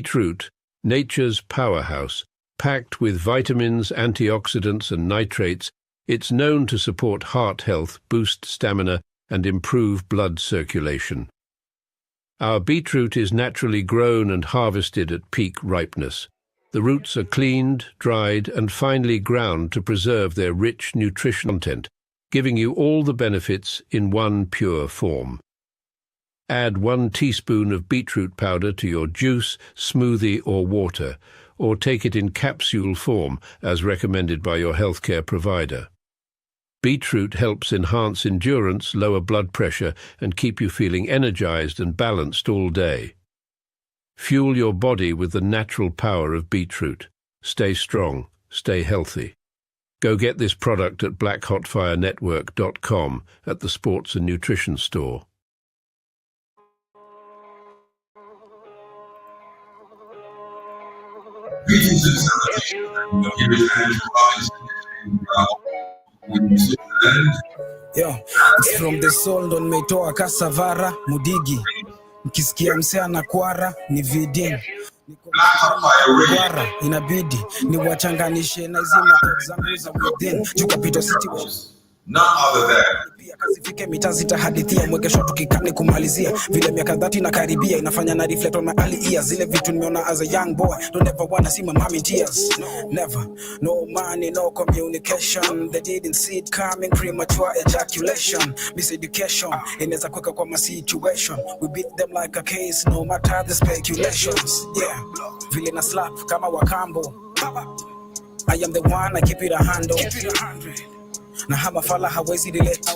Beetroot, nature's powerhouse, packed with vitamins, antioxidants and nitrates, it's known to support heart health, boost stamina and improve blood circulation. Our beetroot is naturally grown and harvested at peak ripeness. The roots are cleaned, dried and finely ground to preserve their rich nutritional content, giving you all the benefits in one pure form. Add 1 teaspoon of beetroot powder to your juice, smoothie or water, or take it in capsule form as recommended by your healthcare provider. Beetroot helps enhance endurance, lower blood pressure, and keep you feeling energized and balanced all day. Fuel your body with the natural power of beetroot. Stay strong, stay healthy. Go get this product at blackhotfirenetwork.com at the Sports and Nutrition Store. Greetings and salutations. Here is Andrew Robinson. Yo, it's from the soul ndo nimetoa Kasavara Mudigi. Mkisikia msea na kwara ni vidin. Kwara inabidi ni wachanganishe na zima zangu za within. Jukapito situation. None other than Kasifike mitazita hadithia mwekesho tukikani kumalizia vile miaka 30 na karibia inafanya na reflect on my early years zile vitu nimeona as a young boy don't ever wanna see my mom in tears never no money no communication they didn't see it coming premature ejaculation miseducation inaweza kuweka kwa my situation we beat them like a case no matter the speculations yeah vile na slap kama wakambo I am the one I keep it a handle na hama fala hawezi relate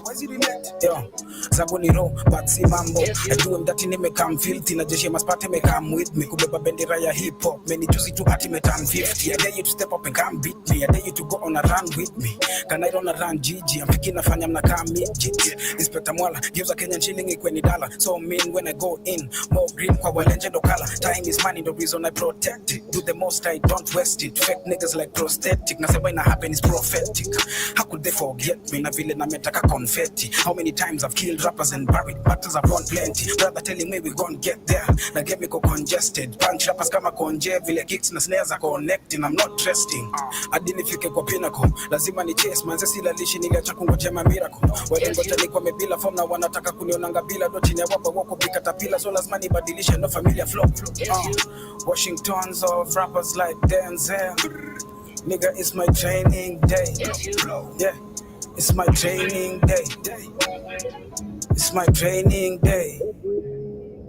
yo zangu ni raw but si mambo I do him that nimekam filthy na jeshi maspate mekam with me kubeba bendera ya hip hop many juicy to party metan 50 I dare you to step up and come beat me I dare you to go on a run with me can I run a run GG I'm picking nafanya mnakaa midget Inspector Mwala gives a Kenyan shilling ikweni dollar so mean when I go in more green kwa walenje ndo color time is money the reason I protect it do the most I don't waste it fake niggas like prosthetic nasema ina happen is prophetic how could they forget me na vile na metaka confetti how many times I've killed rappers and buried battles I've won plenty brother telling me we gon' get there na get me congested punch rappers kama konje vile kicks na snares are connecting I'm not trusting adinifike kwa pinnacle lazima ni chase manze silalishi niliacha kungoja miracle walengoja ni kwa mebila form na wanataka kunionanga bila doti ya wapa wako bikata pila so lazima nibadilishe no familia flow Washingtons of rappers like Denzel nigga it's my training day yeah it's my training day. It's my training day.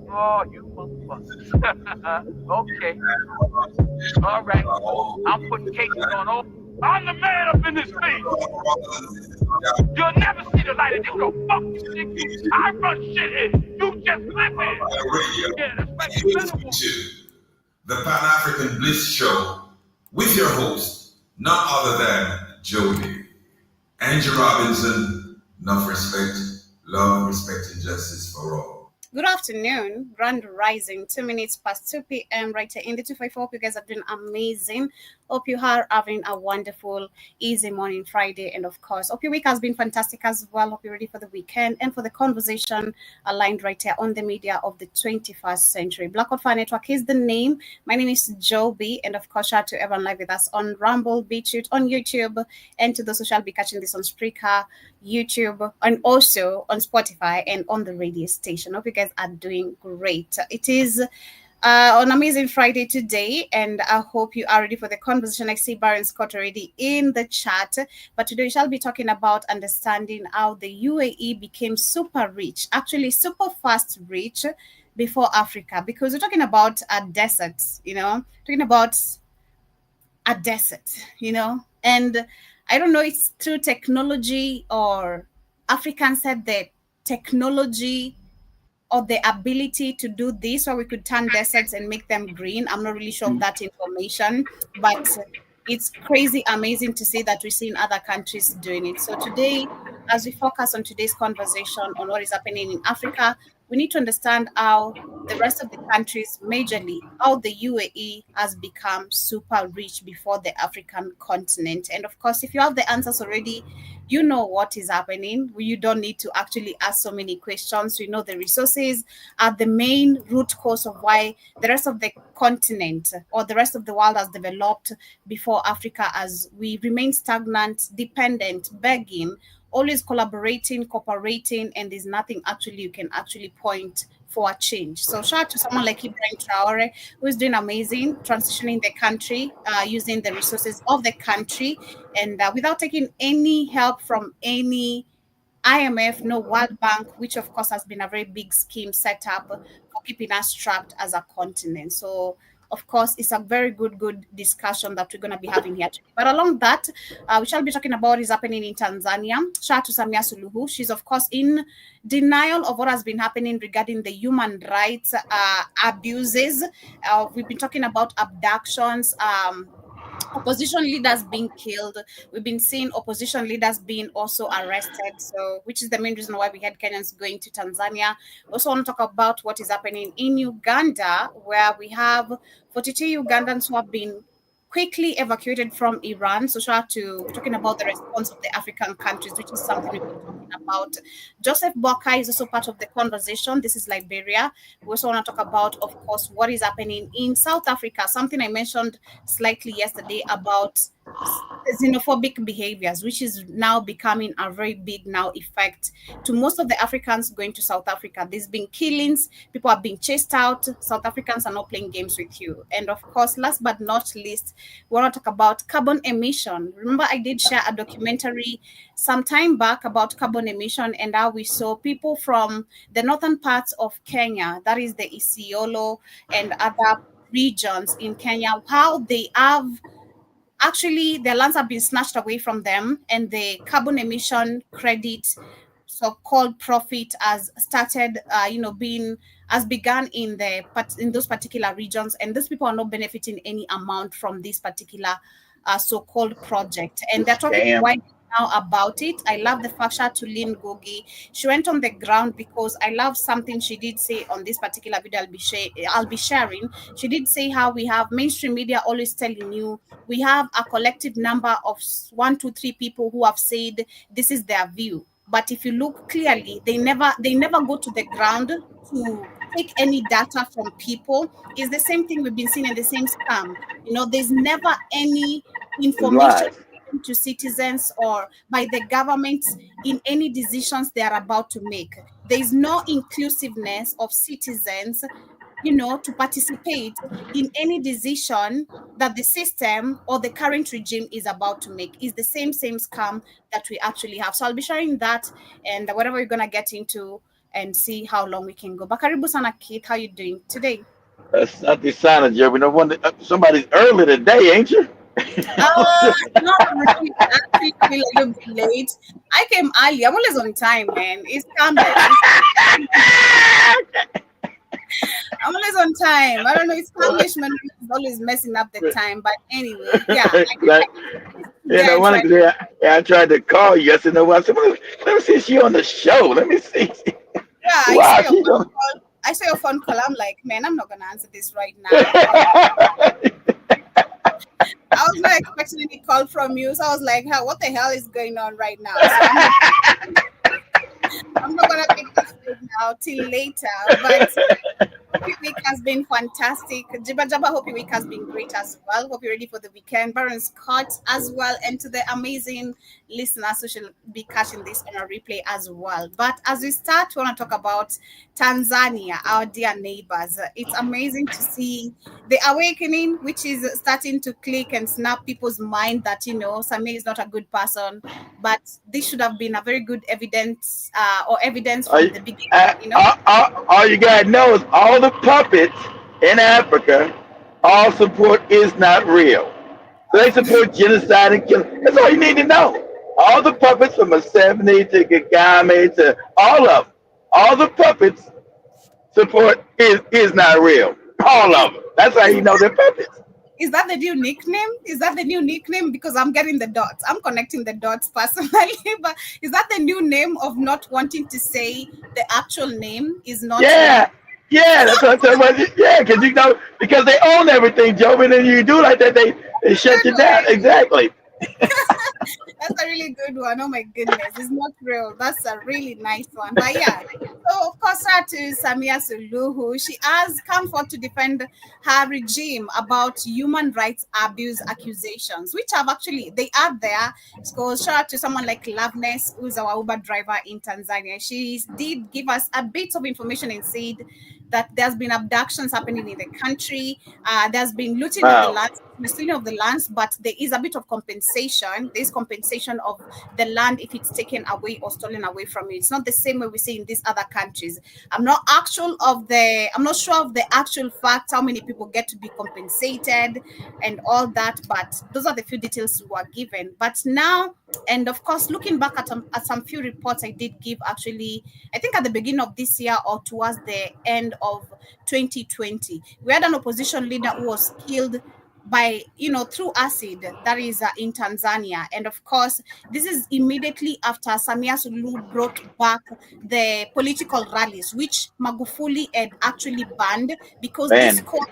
Oh, you motherfuckers. Okay. All right. I'm putting cases on all. I'm the man up in this thing. You'll never see the light of this. Go fuck this shit. I run shit here. You just live here. Yeah, that's right. The Pan-African Bliss Show with your host, none other than Jody. Andrew Robinson, enough respect, love, respect, and justice for all. Good afternoon, Grand Rising, 2 minutes past 2 p.m. right here in the 254. Hope you guys are doing amazing. Hope you are having a wonderful, easy morning Friday. And of course, hope your week has been fantastic as well. Hope you're ready for the weekend and for the conversation aligned right here on the media of the 21st century. Black Hot Fire Network is the name. My name is Joe B. And of course, shout out to everyone live with us on Rumble, BitChute, on YouTube, and to those who shall be catching this on Spreaker, YouTube, and also on Spotify and on the radio station. Hope you guys are doing great. It is an amazing Friday today, and I hope you are ready for the conversation. I see Baron Scott already in the chat, but today we shall be talking about understanding how the UAE became super rich, actually super fast rich before Africa, because we're talking about a desert, talking about a desert, and I don't know, it's through technology or Africans said that technology or the ability to do this, or we could turn deserts and make them green. I'm not really sure of that information, but it's crazy amazing to see that we're seeing other countries doing it. So today, as we focus on today's conversation on what is happening in Africa, we need to understand how the rest of the countries, majorly, how the UAE has become super rich before the African continent. And of course, if you have the answers already, you know what is happening. You don't need to actually ask so many questions. You know the resources are the main root cause of why the rest of the continent or the rest of the world has developed before Africa, as we remain stagnant, dependent, begging, always collaborating, cooperating, and there's nothing actually you can actually point for a change. So shout out to someone like Ibrahim Traore, who is doing amazing, transitioning the country, using the resources of the country, and without taking any help from any IMF, no World Bank, which of course has been a very big scheme set up for keeping us trapped as a continent. So of course, it's a very good discussion that we're going to be having here today. But along that, we shall be talking about what is happening in Tanzania. Shout out to Samia Suluhu. She's of course in denial of what has been happening regarding the human rights abuses. We've been talking about abductions, opposition leaders being killed. We've been seeing opposition leaders being also arrested. So, which is the main reason why we had Kenyans going to Tanzania. We also want to talk about what is happening in Uganda, where we have 42 Ugandans who have been quickly evacuated from Iran. So shout out to talking about the response of the African countries, which is something we've been talking about. Joseph Boakai is also part of the conversation. This is Liberia. We also want to talk about, of course, what is happening in South Africa, something I mentioned slightly yesterday about xenophobic behaviors, which is now becoming a very big now effect to most of the Africans going to South Africa. There's been killings, people are being chased out. South Africans are not playing games with you. And of course, last but not least, we want to talk about carbon emission. Remember, I did share a documentary some time back about carbon emission and how we saw people from the northern parts of Kenya, that is the Isiolo and other regions in Kenya, how they have actually their lands have been snatched away from them, and the carbon emission credit so-called profit has started being has begun in those particular regions, and those people are not benefiting any amount from this particular so-called project, and they're talking why now about it. I love the fact that to Lynn Gogi, she went on the ground, because I love something she did say on this particular video I'll be sharing. She did say how we have mainstream media always telling you we have a collective number of 1, 2, 3 people who have said this is their view. But if you look clearly, they never go to the ground to take any data from people. It's the same thing we've been seeing in the same scam. There's never any information to citizens or by the government in any decisions they are about to make. There is no inclusiveness of citizens, to participate in any decision that the system or the current regime is about to make. Is the same scam that we actually have. So I'll be sharing that and whatever we're gonna get into and see how long we can go. Bakaribu sana Kit, how you doing today? That's not the sign of Joe. Somebody's early today, ain't you? Not really. Actually, a little bit late. I came early. I'm always on time, man. It's coming. I'm always on time. I don't know. It's Spanish man is always messing up the time. But anyway, yeah. I tried to call you. I said, no, let me see if she's on the show. Let me see. Yeah, I saw your phone call. I'm like, man, I'm not gonna answer this right now. I was not expecting any call from you, so I was like, what the hell is going on right now? So I'm not gonna pick this now till later, but Hope your week has been fantastic. Jiba Jaba, hope your week has been great as well. Hope you're ready for the weekend. Baron Scott as well, and to the amazing listeners who should be catching this on a replay as well. But as we start, we want to talk about Tanzania, our dear neighbors. It's amazing to see the awakening, which is starting to click and snap people's mind that, you know, Samir is not a good person, but this should have been a very good evidence from the beginning. You know, all you gotta know is all the puppets in Africa, all support is not real. So they support genocide and killing. That's all you need to know. All the puppets from Museveni to Kagame to all of them, all the puppets support is not real. All of them. That's how you know they're puppets. Is that the new nickname? Is that the new nickname? Because I'm getting the dots. I'm connecting the dots personally. But is that the new name of not wanting to say the actual name is not? Yeah, yeah, that's what I'm talking about. Yeah, because because they own everything, Joe. And then you do like that, they shut you down. Exactly. That's a really good one. Oh my goodness, it's not real. That's a really nice one. But yeah, so of course, to Samia Suluhu, she has come forth to defend her regime about human rights abuse accusations, which have actually they are there. So shout out to someone like Loveness, who's our Uber driver in Tanzania. She did give us a bit of information and said that there's been abductions happening in the country. There's been looting of the Wow. land, stealing of the lands, but there is a bit of compensation. There's compensation of the land if it's taken away or stolen away from you. It's not the same way we see in these other countries. I'm not sure of the actual facts, how many people get to be compensated and all that, but those are the few details we were given. But now, and of course, looking back at some few reports I did give actually, I think at the beginning of this year or towards the end of 2020, we had an opposition leader who was killed by through acid, that is in Tanzania. And of course, this is immediately after Samia Suluhu brought back the political rallies, which Magufuli had actually banned because this caused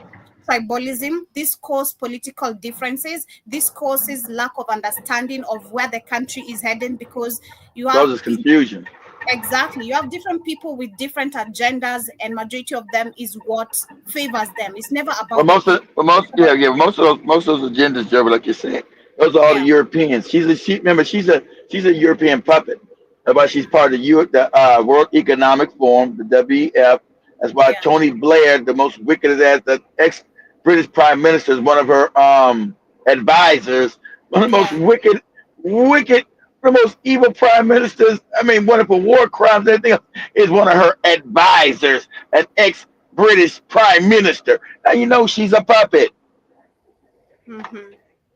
tribalism, this caused political differences, this causes lack of understanding of where the country is heading, because you have Causes confusion. Exactly. You have different people with different agendas, and majority of them is what favors them. It's never about Well, most of those agendas, Joe, like you said, those are all the Europeans. Remember, she's a European puppet. That's why she's part of the World Economic Forum, the WEF. That's why Tony Blair, the most wicked ass, the ex-British Prime Minister, is one of her advisors. One of the most wicked, the most evil prime ministers. I mean, one of her war crimes, everything else, is one of her advisors, an ex-British Prime Minister. Now she's a puppet.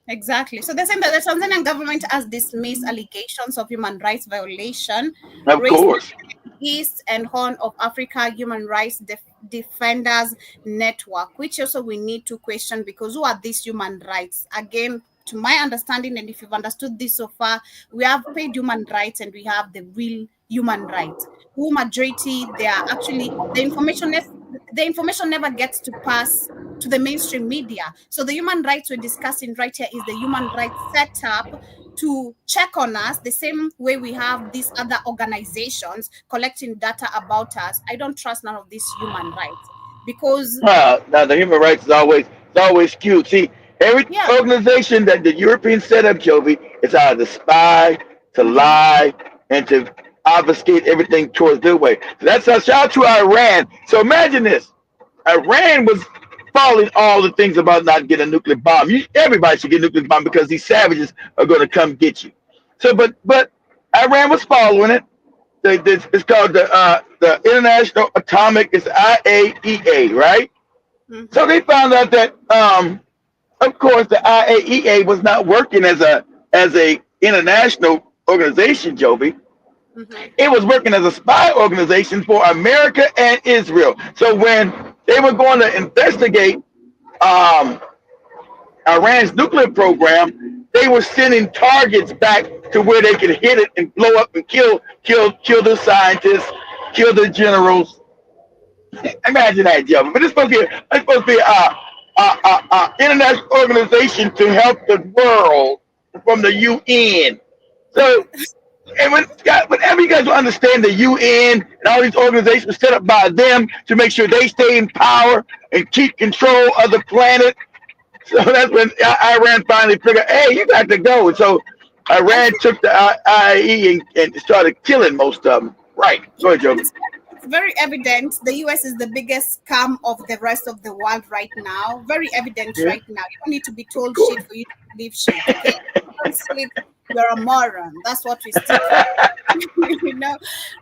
Exactly. So they're saying that the Tanzanian government has dismissed allegations of human rights violation. Of course. East and Horn of Africa Human Rights Defenders Network, which also we need to question, because who are these human rights? Again, to my understanding, and if you've understood this so far, we have paid human rights and we have the real human rights, who majority they are actually the information never gets to pass to the mainstream media. So the human rights we're discussing right here is the human rights set up to check on us the same way we have these other organizations collecting data about us. I don't trust none of these human rights, because now the human rights is always skewed. See, every organization that the Europeans set up, Jovi, is either to spy, to lie, and to obfuscate everything towards their way. So that's a shout out to Iran. So imagine this: Iran was following all the things about not getting a nuclear bomb. Everybody should get a nuclear bomb because these savages are going to come get you. So, but Iran was following it. It's called the International Atomic. It's IAEA, right? So they found out that of course, the IAEA was not working as a international organization, Joby. It was working as a spy organization for America and Israel. So when they were going to investigate Iran's nuclear program, they were sending targets back to where they could hit it and blow up and kill the scientists, kill the generals. Imagine that, Joby. But it's supposed to be international organization to help the world from the UN. So, and whenever you guys will understand the UN and all these organizations were set up by them to make sure they stay in power and keep control of the planet. So that's when Iran finally figured, hey, you got to go. And so Iran took the IAEA and started killing most of them. Right. Go ahead, Joe. It's very evident the US is the biggest scam of the rest of the world right now. Very evident right now. You don't need to be told shit for you to believe shit. Okay? Don't sleep. You're a moron. That's what we still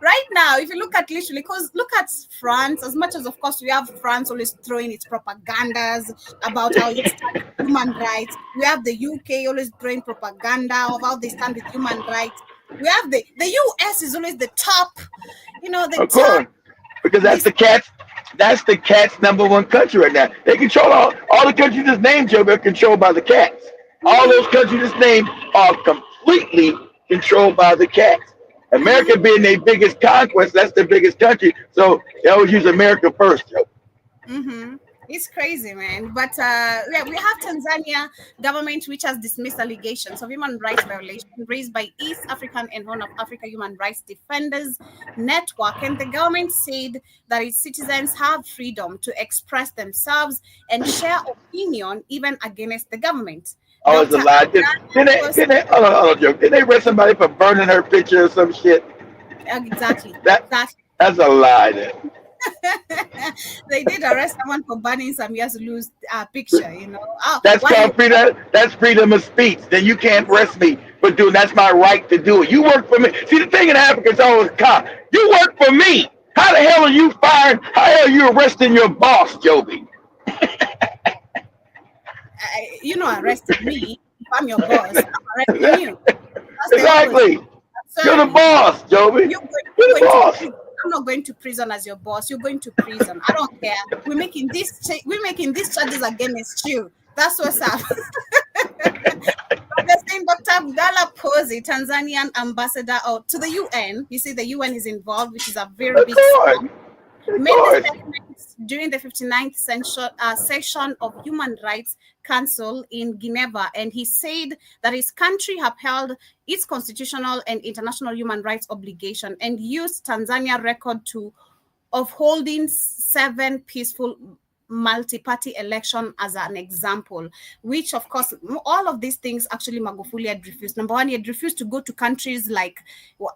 right now, if you look at literally, because look at France, as much as of course we have France always throwing its propagandas about how it stands with human rights. We have the UK always throwing propaganda of how they stand with human rights. We have the US is always the top, of course, because that's the cat's That's the cat's #1 country right now. They control all the countries just named, Joe, are controlled by the cats. All those countries just named are completely controlled by the cats. America being their biggest conquest, that's their biggest country. So they always use America first, Joe. Mm-hmm. It's crazy, man. But yeah, we have Tanzania government which has dismissed allegations of human rights violation raised by East African and Horn of Africa Human Rights Defenders Network, and the government said that its citizens have freedom to express themselves and share opinion even against the government. Oh, it's a lie. Did they arrest somebody for burning her picture or some shit? Exactly. That's a lie. Then. They did arrest someone for banning some Yazulu's picture, you know. Oh, that's called freedom. That's freedom of speech. Then you can't arrest me for doing. That's my right to do it. You work for me. See, the thing in Africa is always cop. You work for me. How the hell are you fired? How the hell are you arresting your boss, Joby? You know, arrested me. If I'm your boss, I'm arresting you. Exactly. You're the boss, Joby. You're the boss. I'm not going to prison as your boss. You're going to prison. I don't care. We're making these charges against you. That's what's up. They're saying Dr. Abdallah Pozi, Tanzanian ambassador to the UN. You see, the UN is involved, which is a very big thing. Made the statements during the 59th session of Human Rights Council in Geneva, and he said that his country upheld its constitutional and international human rights obligation and used Tanzania record of holding 7 peaceful multi-party election as an example, which of course all of these things actually Magufuli had refused. Number one, he had refused to go to countries like,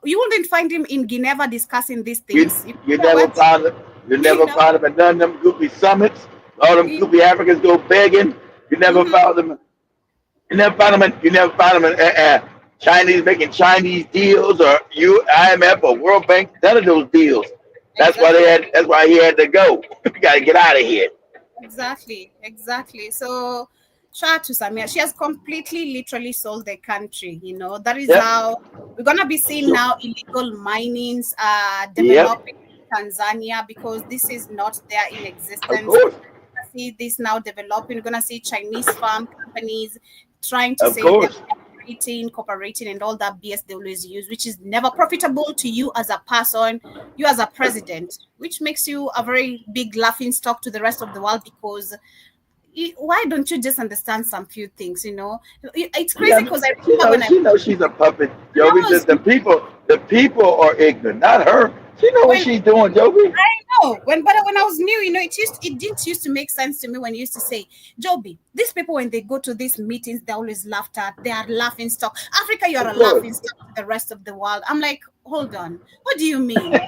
you wouldn't find him in Geneva discussing these things. You never found him. You never found him at none of them goopy summits. All them goopy Africans go begging. You never found them. You never found them in Chinese making Chinese deals or IMF or World Bank. None of those deals. That's why he had to go. We gotta get out of here. Exactly. So shout out to Samia. She has completely, literally sold the country. You know, that is how we're gonna be seeing now illegal minings developing in Tanzania, because this is not there in existence. We're gonna see this now developing. We're gonna see Chinese farm companies trying to say they're cooperating and all that BS they always use, which is never profitable to you as a person, you as a president, which makes you a very big laughing stock to the rest of the world, because why don't you just understand some few things, you know? It's crazy because I remember she knows she's a puppet, Joby. The people are ignorant, not her. She knows what she's doing, Joby. I know. When I was new, you know, it didn't used to make sense to me when you used to say, Joby, these people, when they go to these meetings, they always laughed at. They are laughing stock. Africa, you're a laughing stock to the rest of the world. I'm like, hold on. What do you mean?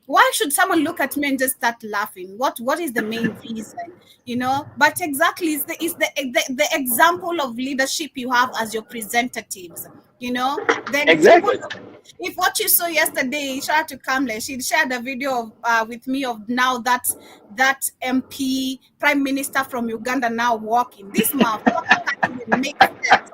Why should someone look at me and just start laughing? What is the main reason? You know, but exactly is the example of leadership you have as your representatives. You know, then exactly. If what you saw yesterday, shout out to Kamle, she shared a video with me of now that MP Prime Minister from Uganda now walking. This motherfucker can't even make sense.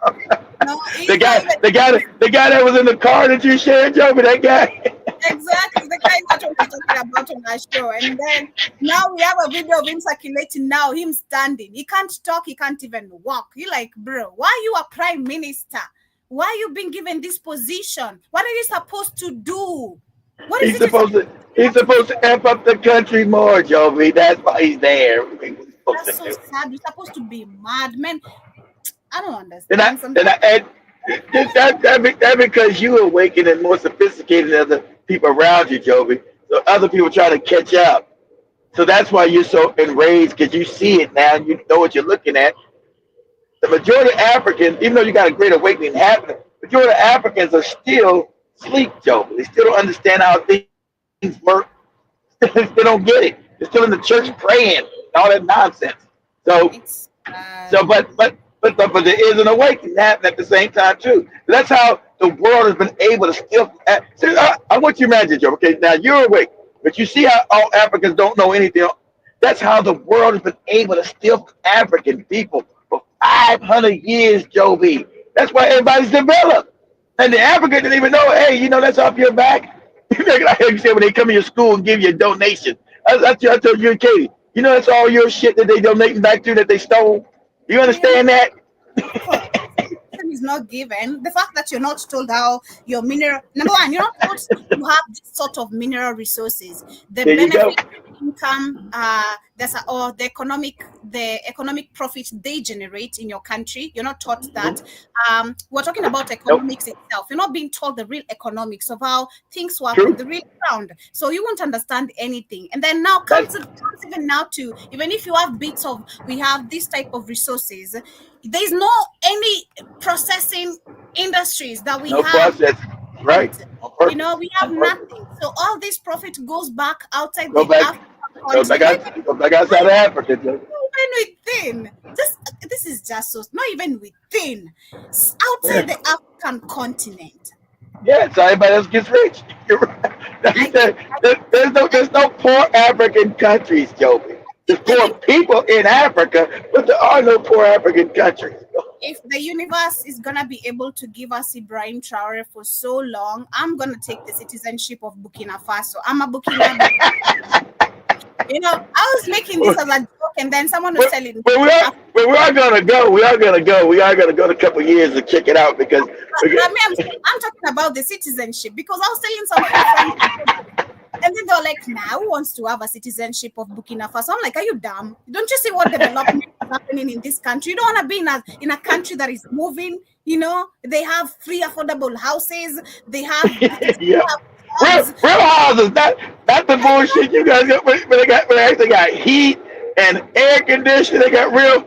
No, the guy that was in the car that you shared, Joby, that guy. Exactly, the guy that we're talking about on our show. And then now we have a video of him circulating now, him standing. He can't talk, he can't even walk. You're like, bro, why are you a prime minister? Why are you being given this position? What are you supposed to do? What is he's supposed to amp up the country more, Joby. That's why he's there. That's so sad. You're supposed to be mad, man. I don't understand. That's because you awakened and more sophisticated than other people around you, Joby. So other people try to catch up. So that's why you're so enraged, because you see it now and you know what you're looking at. The majority of Africans, even though you got a great awakening happening, the majority of Africans are still asleep, Joby. They still don't understand how things work. They don't get it. They're still in the church praying, all that nonsense. So but there is an awakening happening at the same time too. That's how the world has been able to still. See, I want you to imagine, Joe. Okay, now you're awake, but you see how all Africans don't know anything. That's how the world has been able to steal African people for 500 years, Joby. That's why everybody's developed. And the African didn't even know, hey, you know, that's off your back. Like you said, when they come to your school and give you a donation. I told you and Katie, that's all your shit that they donating back to that they stole. You understand that? Is not given. The fact that you're not told how your mineral, number one, you're not told you have this sort of mineral resources, the There you go. benefit, income, or the economic profit they generate in your country. You're not taught that. We're talking about economics itself. You're not being told the real economics of how things work on the real ground. So you won't understand anything. And then now comes even now to, even if you have bits of, we have this type of resources, there's no any processing industries that we No have. process. Right. We have nothing. So all this profit goes back outside Go the back. African Go back outside of Africa. Joe. even within. This is just so not even within. Outside the African continent. Yeah, so everybody else gets rich. You're right. Like you said, there's no poor African countries, Joby. There's poor people in Africa, but there are no poor African countries. If the universe is gonna be able to give us Ibrahim Traore for so long, I'm gonna take the citizenship of Burkina Faso. I'm a Burkina. I was making this as a joke, and then someone was telling me. We are gonna go. We are gonna go in a couple of years to check it out because. I'm talking about the citizenship because I was telling someone. And then they're like, who wants to have a citizenship of Burkina Faso? I'm like, are you dumb? Don't you see what development is happening in this country? You don't want to be in a country that is moving, They have free, affordable houses. They have... real houses, not the bullshit you guys got, but they actually got heat and air conditioning. They got real,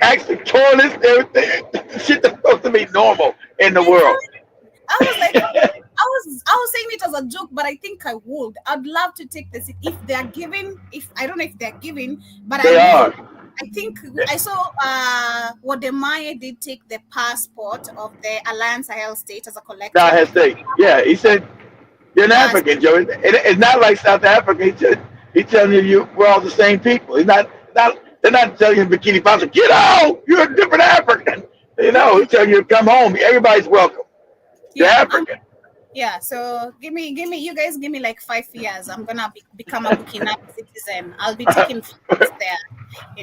actually toilets, everything. Shit that's supposed to be normal in the world. I was like... I was saying it as a joke, but I think I would. I'd love to take this if they're giving. I don't know if they're giving, but they are. I think I saw Wodemaye did take the passport of the Alliance Sahel state as a collective. Sahel state, yeah. He said you're an African, Joe. It's not like South Africa. He's telling you we're all the same people. They're not telling you in Burkina Faso, get out. You're a different African. He's telling you to come home. Everybody's welcome. You're African. Yeah, so give me, you guys give me like 5 years. I'm gonna become a Burkina citizen. I'll be taking photos there.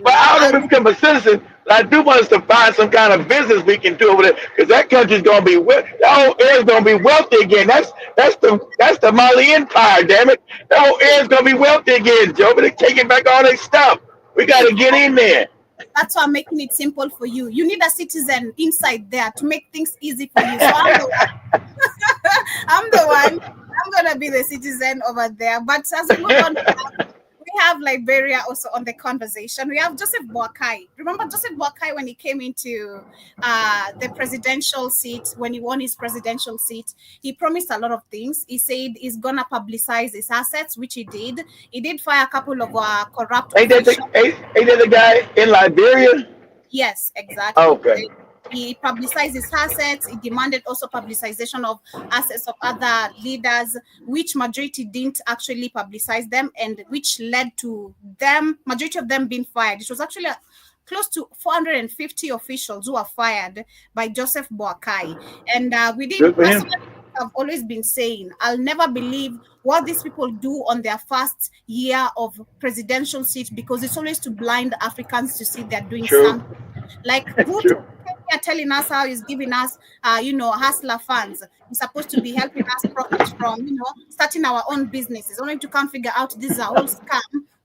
But I don't know if we become a citizen. I do want us to find some kind of business we can do over there because that country's gonna be the whole area's gonna be wealthy again. That's the Mali Empire, damn it. The whole area's gonna be wealthy again, Joe. But they're taking back all their stuff. We gotta get in there. That's why I'm making it simple for you. You need a citizen inside there to make things easy for you. So I'm the one. I'm the one. I'm gonna be the citizen over there. But as we move on, we have Liberia also on the conversation. We have Joseph Boakai. Remember Joseph Boakai when he came into the presidential seat, when he won his presidential seat, he promised a lot of things. He said he's gonna publicize his assets, which he did. He did fire a couple of corrupt. Ain't that the guy in Liberia? Yes, exactly. Okay. He publicized his assets. He demanded also publicization of assets of other leaders, which majority didn't actually publicize them, and which led to majority of them being fired. It was actually close to 450 officials who were fired by Joseph Boakai. And I've always been saying, I'll never believe what these people do on their first year of presidential seat because it's always to blind Africans to see they're doing something. Like Ruto are telling us how he's giving us, hustler funds. He's supposed to be helping us profit from, starting our own businesses. Only to come figure out this is a whole scam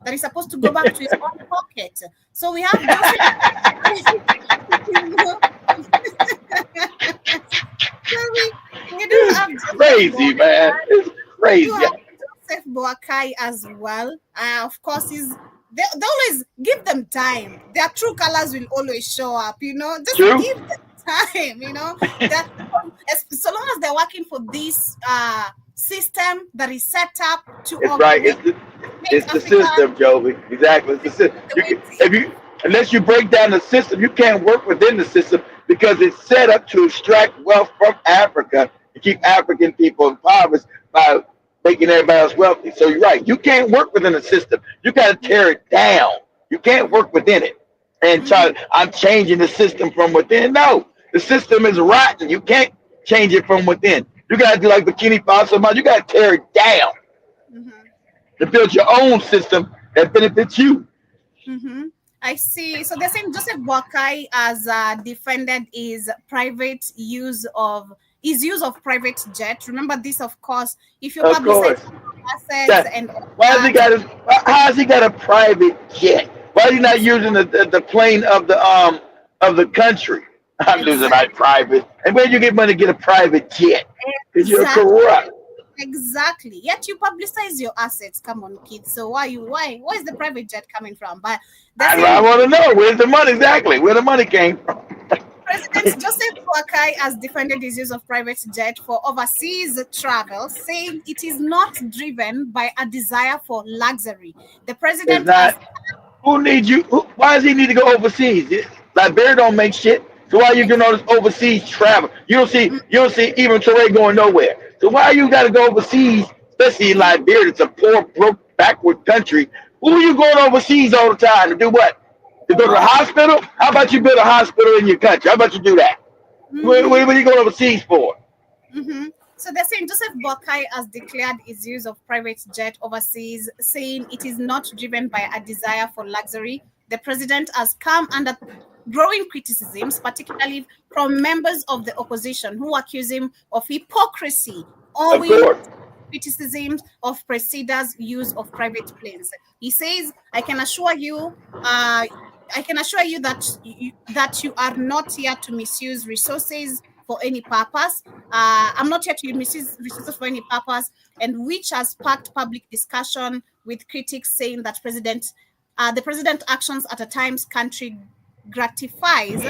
that is supposed to go back to his own pocket. So we have it's crazy, man. It's crazy. Joseph Boakai as well. Of course, they always give them time. Their true colors will always show up, Just give them time, That, so long as they're working for this system that is set up to. It's right. It's the system, Joey. Exactly. It's the system. Unless you break down the system, you can't work within the system because it's set up to extract wealth from Africa to keep African people impoverished by making everybody else wealthy. So you're right. You can't work within the system. You got to tear it down. You can't work within it and try. I'm changing the system from within. No, the system is rotten. You can't change it from within. You got to do like Bikini Faso, man. You got to tear it down to build your own system that benefits you. I see. So they're saying Joseph Boakai has defended his use of private jet. Remember this, of course. If you publicize assets how has he got a private jet? Why is he not using the plane of the country? I'm losing my private. And where do you get money to get a private jet? Because you're corrupt. Exactly. Yet you publicize your assets. Come on, kids. So why is the private jet coming from? But I want to know where's the money exactly? Where the money came from? President Joseph Boakai has defended his use of private jet for overseas travel, saying it is not driven by a desire for luxury. The president who needs you? Why does he need to go overseas? Liberia don't make shit. So why are you doing all this overseas travel? You don't see even Touré going nowhere. So why you got to go overseas, especially in Liberia? It's a poor, broke, backward country. Who are you going overseas all the time to do what? To go to the hospital? How about you build a hospital in your country? How about you do that? What are you going overseas for? So they're saying Joseph Boakai has declared his use of private jet overseas, saying it is not driven by a desire for luxury. The president has come under growing criticisms, particularly from members of the opposition who accuse him of hypocrisy, owing criticisms of Presida's use of private planes. He says, I can assure you that you are not here to misuse resources for any purpose. I'm not here to misuse resources for any purpose, and which has sparked public discussion with critics saying that the president's actions at a times country gratifies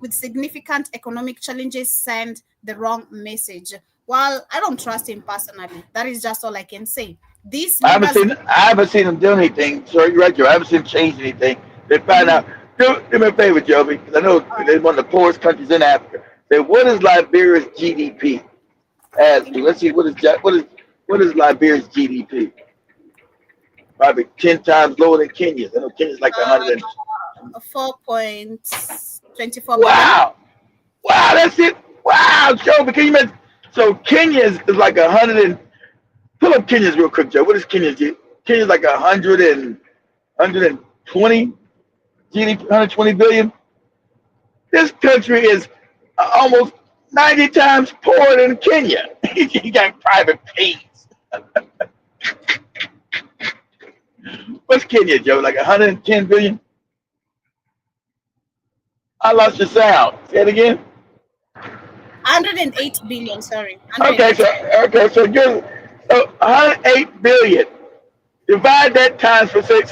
with significant economic challenges send the wrong message. Well, I don't trust him personally. That is just all I can say. I haven't seen him do anything. Sorry, you're right, Joe. I haven't seen him change anything. They find out. Do me a favor, Joe, because I know they're one of the poorest countries in Africa. Say, what is Liberia's GDP? Let's see. What is Liberia's GDP? Probably 10 times lower than Kenya's. I know Kenya's like 4.24 billion. Wow, that's it. Wow, Joe, but can you imagine? So Kenya's is like 100 and pull up Kenya's real quick, Joe. What is Kenya's? Kenya's like 120 GDP, 120 billion. This country is almost 90 times poorer than Kenya. You got private planes. What's Kenya, Joe? Like 110 billion? I lost your sound. Say it again. 108 billion, sorry. Okay, so you're 108 billion. Divide that times for say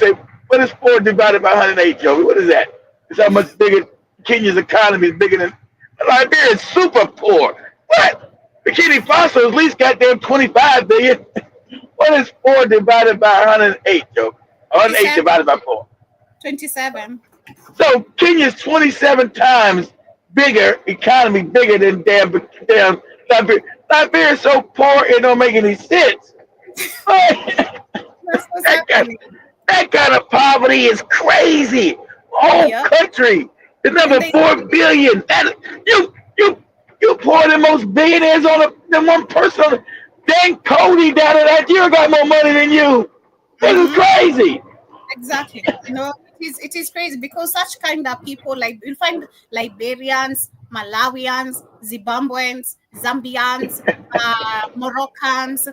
what is 4 divided by 108, Joey? What is that? It's how much bigger Kenya's economy is bigger than Liberia is super poor. What? Bikini Faso at least got them 25 billion. What is 4 divided by 108, Joe? 108 divided by 4. 27. So Kenya's 27 times bigger economy, bigger than damn Liberia. Liberia is so poor it don't make any sense. That kind of poverty is crazy. Whole country is number 4 billion. That you poor than most billionaires than one person. Dan Cody down in Nigeria got more money than you. This is crazy. Exactly. It is crazy because such kind of people, like you'll find Liberians, Malawians, Zimbabweans, Zambians, Moroccans,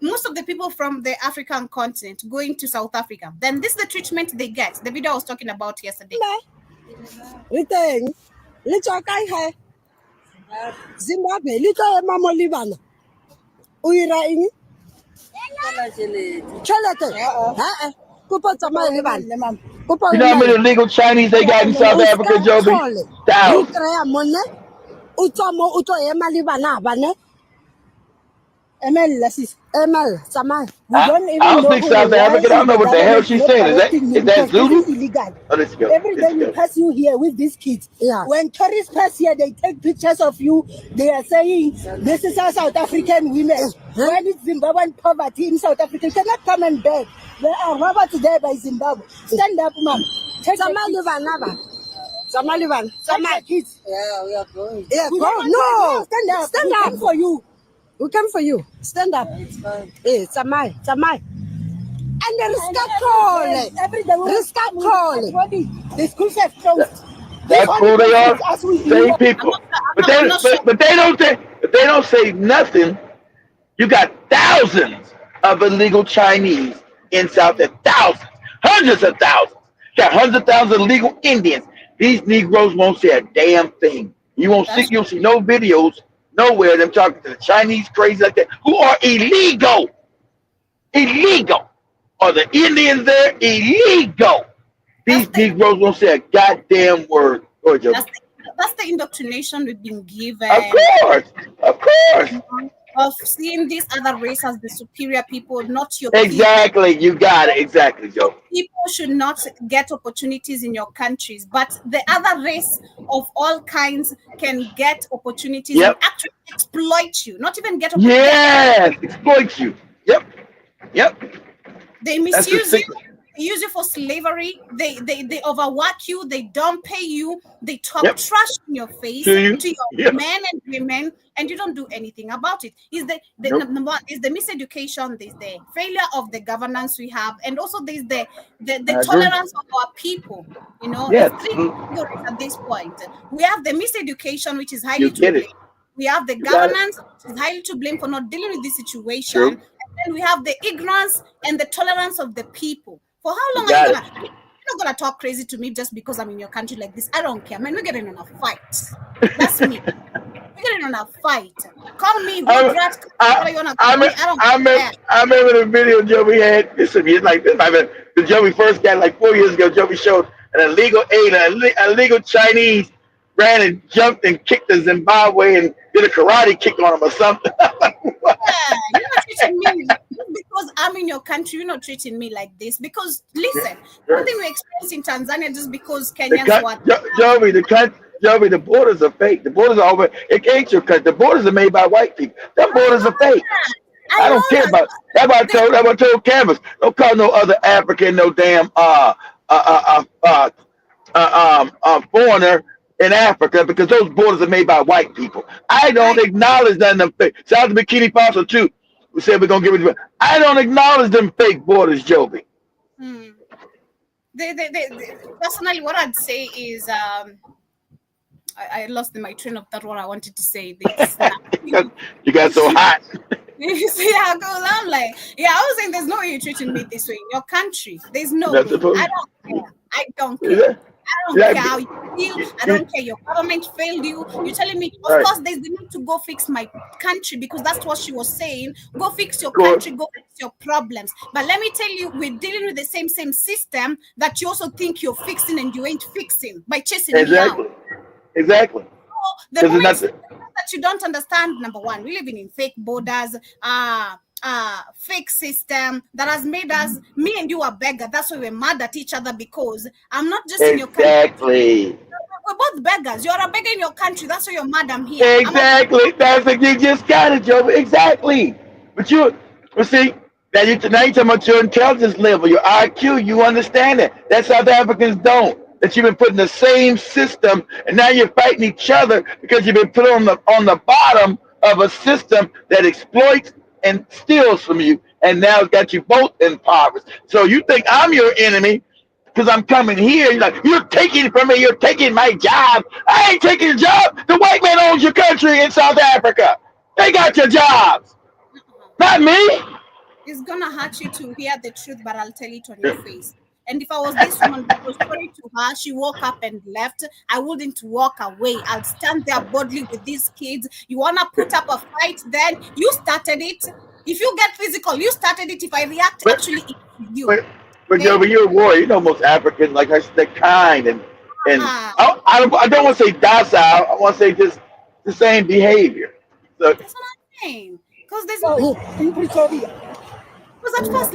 most of the people from the African continent going to South Africa. Then this is the treatment they get. The video I was talking about yesterday. Zimbabwe, little mama Liban. Uira You know how many illegal Chinese they got in South Africa, Joby? Thousands. I don't think South Africa. I don't know what the hell she's saying. Is that Zulu? Illegal. Oh, let's go. Every day you pass you here with these kids. Yeah. When tourists pass here, they take pictures of you. They are saying, this is our South African women. When it's Zimbabwean poverty in South Africa, you cannot come and beg. There are robots there by Zimbabwe. Stand up, ma'am. Take Somali one. Somali kids. Yeah, we are going. Yeah, go. No. Stand up. Stand up. We come for you. We come for you. Stand up. It's fine. Hey, Samai. Samai. And the Riska call. Every day. Riska call. The schools have closed. That's who they are. Same people. But they don't say nothing. You got thousands of illegal Chinese in South Africa. Thousands. Hundreds of thousands. You got hundreds of thousands of illegal Indians. These Negroes won't say a damn thing. You'll see no videos nowhere of them talking to the Chinese crazy like that who are illegal. Illegal. Are the Indians there? Illegal. These Negroes won't say a goddamn word. That's the indoctrination we've been given. Of course. Of seeing these other race as the superior people, not your Exactly. people. You got it. Exactly, Joe. People should not get opportunities in your countries, but the other race of all kinds can get opportunities and actually exploit you. Not even get opportunities. Yes, exploit you. Yep. They misuse you. They use you for slavery. They overwork you. They don't pay you. They talk trash in your face to your men and women, and you don't do anything about it. Is the number one is the miseducation. There's the failure of the governance we have, and also there's the tolerance of our people. You know, it's three categories at this point. We have the miseducation, which is highly to blame. We have the governance, which is highly to blame for not dealing with this situation. And then we have the ignorance and the tolerance of the people. For how long are you gonna? You're not gonna talk crazy to me just because I'm in your country like this. I don't care, man. We're getting in a fight. That's me. We're getting in a fight. Call me. I remember the video Joey had. Listen, it's like this. The Joey first got like 4 years ago. Joey showed an illegal Chinese ran and jumped and kicked the Zimbabwe and did a karate kick on him or something. You're not treating me because I'm in your country. You're not treating me like this because listen, something we experience in Tanzania just because Kenyans Joey, the borders are fake. The borders are over. It ain't your country. The borders are made by white people. The borders are fake. I don't care about. That's what I told Canvas. Don't call no other African no damn foreigner in Africa because those borders are made by white people. I don't acknowledge none of them fake. Shout out to Bikini Faso too. We said we're gonna give it. I don't acknowledge them fake borders, Joby. Personally, what I'd say is, I lost my train of thought. What I wanted to say. This you got so hot. You see how it goes? I'm like, I was saying there's no way you're treating me this way in your country. There's no way. I don't care. I don't care how you feel. I don't care. Your government failed you. You're telling me, of course, there's the need to go fix my country because that's what she was saying. Go fix your country. Go fix your problems. But let me tell you, we're dealing with the same system that you also think you're fixing and you ain't fixing by chasing me down. Exactly. So the moment that you don't understand, number one, we're living in fake borders, fake system that has made us, me and you are beggar. That's why we're mad at each other because I'm not just in your country. Exactly. We're both beggars. You're a beggar in your country. That's why you're mad I'm here. Exactly. That's what you just got it, Joe. Exactly. But see, now you're talking about your intelligence level, your IQ. You understand that. That South Africans don't. That you've been put in the same system, and now you're fighting each other because you've been put on the bottom of a system that exploits and steals from you, and now it's got you both impoverished. So you think I'm your enemy because I'm coming here. You're like, you're taking it from me. You're taking my job. I ain't taking your job. The white man owns your country in South Africa. They got your jobs, not me. It's gonna hurt you to hear the truth, but I'll tell it on your face. And if I was this woman that was sorry to her, she woke up and left, I wouldn't walk away. I'll stand there boldly with these kids. You want to put up a fight, then you started it. If you get physical, you started it. If I react, actually, it's you. But you're a warrior. You know most Africans, like they're kind and I don't want to say docile. I want to say just the same behavior. So, that's what I'm saying. Because there's because at first,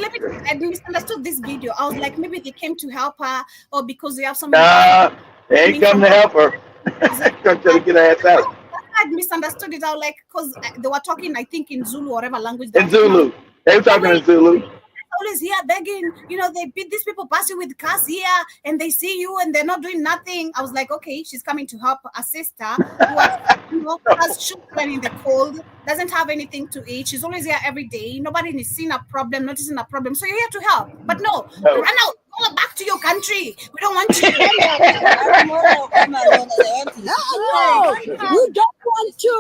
I misunderstood this video. I was like, maybe they came to help her, or because they have some. Nah, they ain't come to help her. Come to get her ass out. I misunderstood it. I was like, because they were talking, I think, in Zulu or whatever language. In Zulu, they were talking in Zulu. I always here begging, they beat these people, pass you with cars here, and they see you and they're not doing nothing. I was like, okay, she's coming to help a sister who has children in the cold, doesn't have anything to eat. She's always here every day. Nobody is seeing a problem, noticing a problem. So you're here to help. But no, run out. Go back to your country. We don't want you. No, we don't want you.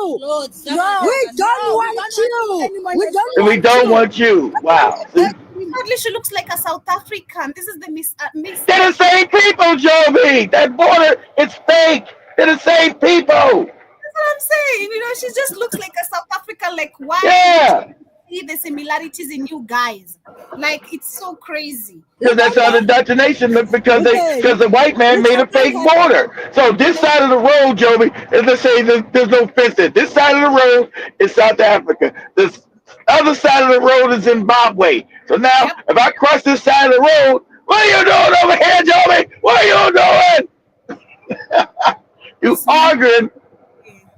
We don't want you. We don't want you. Wow. Sadly, she looks like a South African. This is the miss. They're the same people, Joby. That border is fake. They're the same people. That's what I'm saying. She just looks like a South African. Like, why? Yeah. See the similarities in you guys. Like, it's so crazy. Because that's how the Dutch nation looked, because the white man made a fake border. So this side of the road, Joby, is, let's say there's no fences. This side of the road is South Africa. This other side of the road is Zimbabwe. So now, if I cross this side of the road, what are you doing over here, Joby? What are you doing?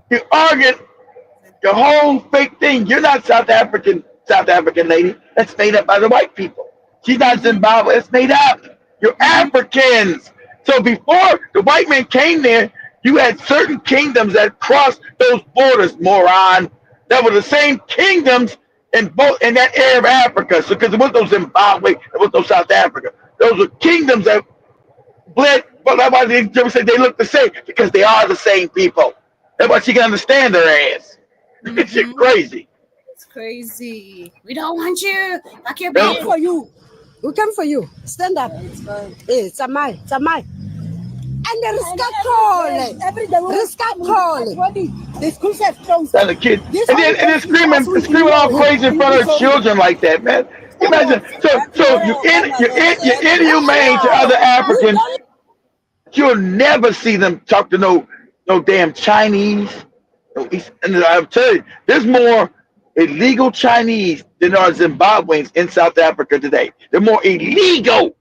You arguing the whole fake thing. You're not South African lady. That's made up by the white people. She's not Zimbabwe. It's made up. You're Africans. So before the white man came there, you had certain kingdoms that crossed those borders, moron. That were the same kingdoms in that area of Africa. So because there was no Zimbabwe, there was no South Africa. Those were kingdoms that bled. But that's why they say they look the same, because they are the same people. That's why she can understand their ass. It's crazy. It's crazy. We don't want you. Back your We come for you. We come for you. Stand up. It's a mine. And the risk call. The schools have closed. And the kids, and then screaming all crazy in front of her children like that, man. Imagine. So you're inhumane to other Africans. You'll never see them talk to no damn Chinese. And I'll tell you, there's more illegal Chinese than there are Zimbabweans in South Africa today. There are more illegal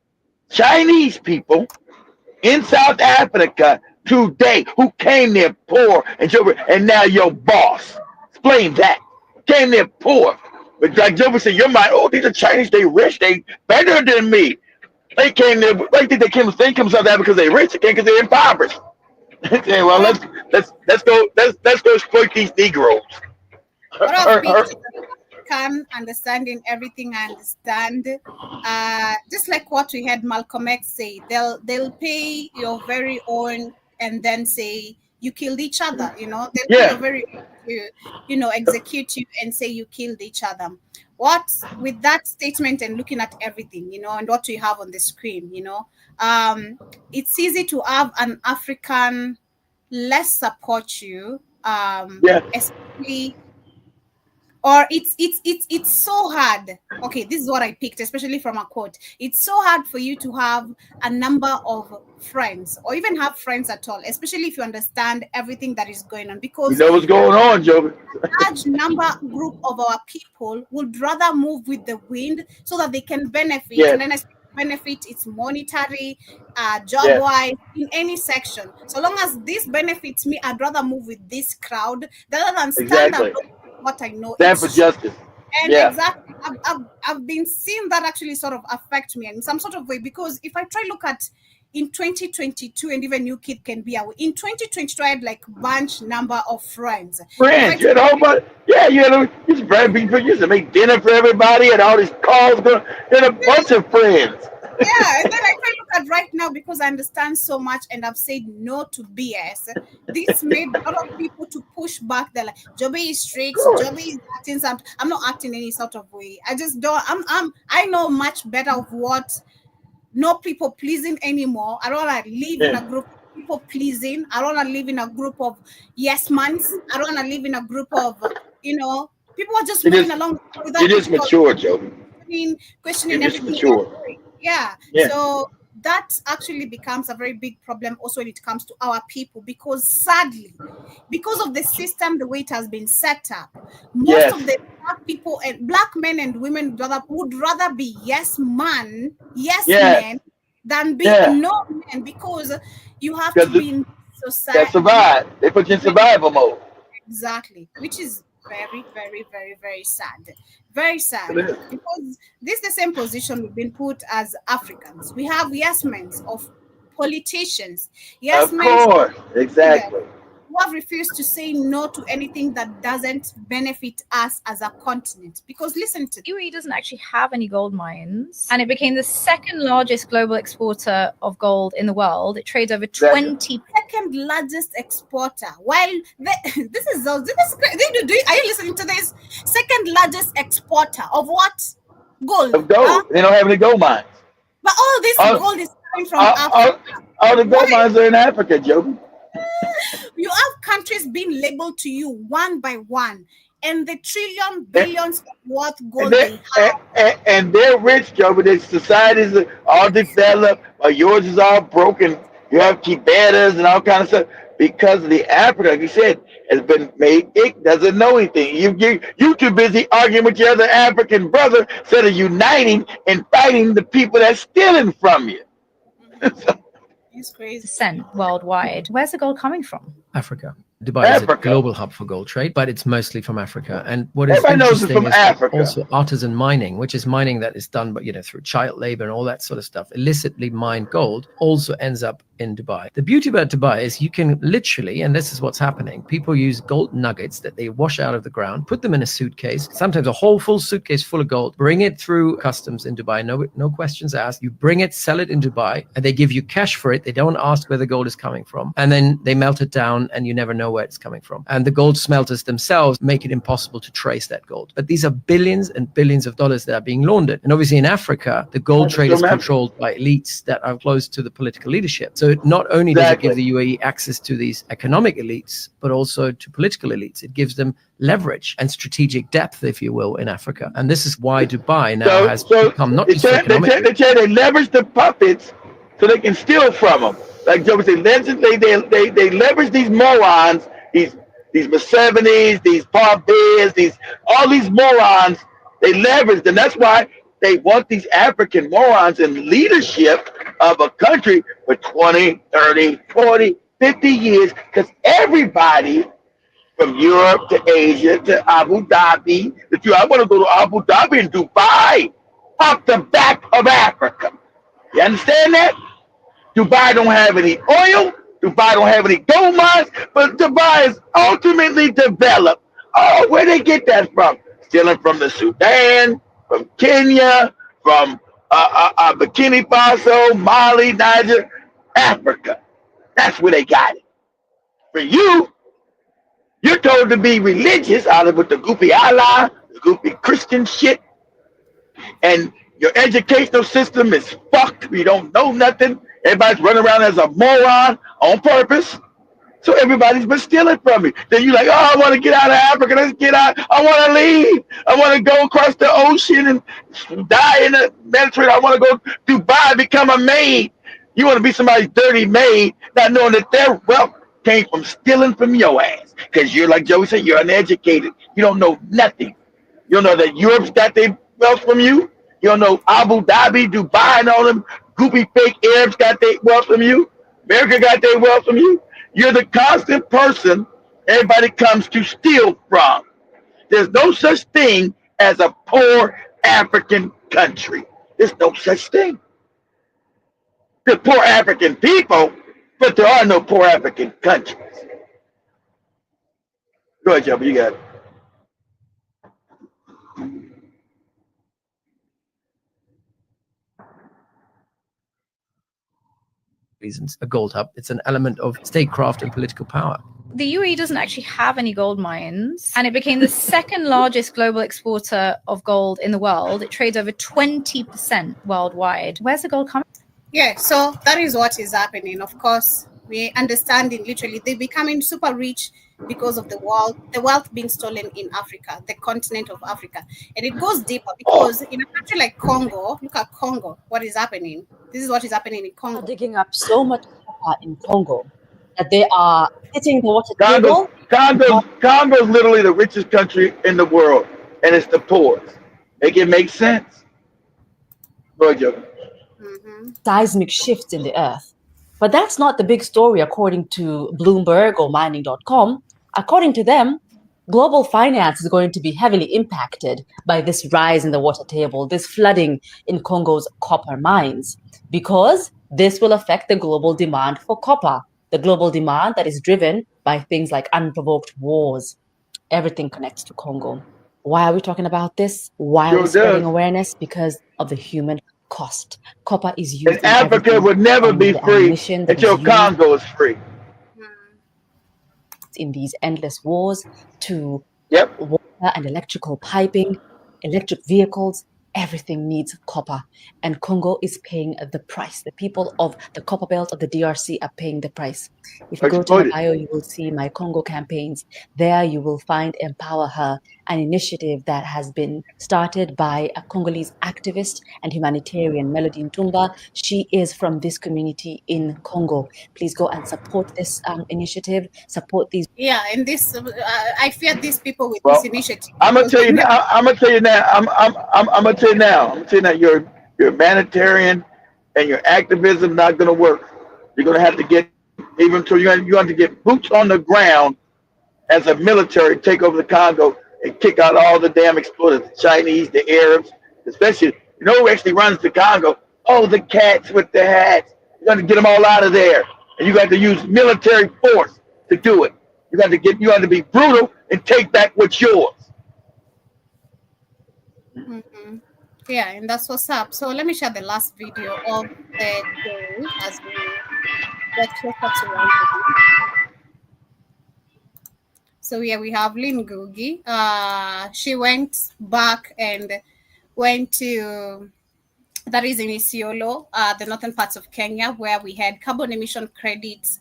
Chinese people in South Africa today who came there poor and now your boss. Explain that. Came there poor. But like Joby said, your mind, these are Chinese, they rich, they better than me. They came there, I think they came to South Africa because they're rich, they came because they're impoverished. Okay, well, let's go exploit these Negroes. Can understanding everything I understand. Just like what we had Malcolm X say, they'll pay your very own and then say you killed each other. They'll pay your very own, execute you and say you killed each other. What with that statement and looking at everything, and what we have on the screen, it's easy to have an African less support you, especially, or it's so hard. Okay, this is what I picked, especially from a quote. It's so hard for you to have a number of friends or even have friends at all, especially if you understand everything that is going on, because you know what's going on, Joby. large group of our people would rather move with the wind so that they can benefit. And then benefit, it's monetary, job-wise, in any section. So long as this benefits me, I'd rather move with this crowd rather than stand up what I know. Stand for justice. And exactly, I've been seeing that actually sort of affect me in some sort of way, because if I try look at in 2022, and even New Kid can be away. In 2022, I had like bunch number of friends. You had a whole bunch. Yeah, you used to make dinner for everybody and all these calls going. You had a bunch of friends. Yeah, and then I try to look at right now, because I understand so much and I've said no to BS. This made a lot of people to push back. They're like, Joby is strict, Joby is acting something. I'm not acting any sort of way. I just don't. I know much better of what. No people pleasing anymore. I don't want to live in a group of people pleasing. I don't want to live in a group of yes mans. I don't want to live in a group of, people are just moving along without. It is mature, Joby. Questioning everything. Mature. Yeah. So that actually becomes a very big problem also when it comes to our people, because sadly, because of the system, the way it has been set up, most of the black people and black men and women would rather be yes men than be no men, because you have to be in society. Survive. They put you in survival mode. Exactly, which is Very, very, very, very sad. Very sad. Because this is the same position we've been put as Africans. We have yes men of politicians, yes Of men course, exactly. who have refused to say no to anything that doesn't benefit us as a continent. Because listen to UAE doesn't actually have any gold mines, and it became the second largest global exporter of gold in the world. It trades over 20. Second largest exporter. While are you listening to this? Second largest exporter of what? Gold. Of gold. They don't have any gold mines. But all this gold is coming from Africa. All the gold mines are in Africa, Joe. You have countries being labeled to you one by one, and the billions worth gold they have. And they're rich, Joe, but their societies are all developed, or yours is all broken. You have Tibetas and all kind of stuff because of the Africa, like you said, has been made. It doesn't know anything. You too busy arguing with your other African brother instead of uniting and fighting the people that's stealing from you. It's crazy. % worldwide. Where's the gold coming from? Africa. Dubai is a global hub for gold trade, but it's mostly from Africa. And what is interesting is also artisan mining, which is mining that is done, but through child labor and all that sort of stuff. Illicitly mined gold also ends up in Dubai. The beauty about Dubai is you can literally, and this is what's happening, people use gold nuggets that they wash out of the ground, put them in a suitcase, sometimes a whole full suitcase full of gold, bring it through customs in Dubai, no questions asked. You bring it, sell it in Dubai, and they give you cash for it. They don't ask where the gold is coming from. And then they melt it down and you never know where it's coming from. And the gold smelters themselves make it impossible to trace that gold. But these are billions and billions of dollars that are being laundered. And obviously in Africa, the gold trade is controlled by elites that are close to the political leadership. So not only does it give the UAE access to these economic elites, but also to political elites. It gives them leverage and strategic depth, if you will, in Africa. And this is why Dubai now has become not just economic. They leverage the puppets so they can steal from them. Like Joe said, they leverage these morons, these Musevenis, these Parvez, all these morons. They leverage them. That's why they want these African morons in leadership of a country for 20, 30, 40, 50 years, because everybody from Europe to Asia to Abu Dhabi, I want to go to Abu Dhabi and Dubai, off the back of Africa. You understand that? Dubai don't have any oil. Dubai don't have any gold mines, but Dubai is ultimately developed. Oh, where they get that from? Stealing from the Sudan, from Kenya, from Burkina Faso, Mali, Niger, Africa. That's where they got it. For you, you're told to be religious out of with the goofy Allah, the goofy Christian shit, and your educational system is fucked. You don't know nothing. Everybody's running around as a moron on purpose. So everybody's been stealing from me. Then you're like, oh, I want to get out of Africa. Let's get out. I want to leave. I want to go across the ocean and die in the Mediterranean. I want to go to Dubai, become a maid. You want to be somebody's dirty maid, not knowing that their wealth came from stealing from your ass. Because you're, like Joey said, you're uneducated. You don't know nothing. You don't know that Europe's got their wealth from you. You don't know Abu Dhabi, Dubai, and all them goofy fake Arabs got their wealth from you. America got their wealth from you. You're the constant person everybody comes to steal from. There's no such thing as a poor African country. There's no such thing. There's poor African people, but there are no poor African countries. Go ahead, Jumper, you got it. Reasons a gold hub. It's an element of statecraft and political power. The UAE doesn't actually have any gold mines, and it became the second largest global exporter of gold in the world. It trades over 20% worldwide. Where's the gold coming? Yeah, so that is what is happening. Of course, we're understanding literally they're becoming super rich because of the wealth being stolen in Africa, the continent of Africa. And it goes deeper because in a country like Congo, look at Congo, what is happening. This is what is happening in Congo. Digging up so much copper in Congo that they are hitting the water table. Congo is literally the richest country in the world, and it's the poorest. Make it make sense. Go ahead, Joe. Seismic shifts in the earth. But that's not the big story according to Bloomberg or mining.com. According to them, global finance is going to be heavily impacted by this rise in the water table, this flooding in Congo's copper mines, because this will affect the global demand for copper, the global demand that is driven by things like unprovoked wars. Everything connects to Congo. Why are we talking about this? Why are we spreading awareness? Because of the human cost. Copper is used in Africa would never be free until Congo is free. In these endless wars to water and electrical piping, electric vehicles, everything needs copper. And Congo is paying the price. The people of the copper belt of the DRC are paying the price. If you go to my bio, you will see my Congo campaigns. There you will find Empower Her, an initiative that has been started by a Congolese activist and humanitarian, Melody Ntumba. She is from this community in Congo. Please go and support this initiative, support these. Yeah, and this, I fear these people with this initiative. I'm gonna tell you now. I'm gonna tell you now. Your humanitarian and your activism not gonna work. You're gonna have to get you have to get boots on the ground as a military, take over the Congo and kick out all the damn exploiters, the Chinese, the Arabs, especially, who actually runs the Congo? Oh, the cats with the hats. You got to get them all out of there. And you got to use military force to do it. You got to be brutal and take back what's yours. Mm-hmm. Yeah, and that's what's up. So let me share the last video of the day as we get closer to one. So here we have Lynn Ngugi. She went back and went to, that is in Isiolo, the northern parts of Kenya, where we had carbon emission credits,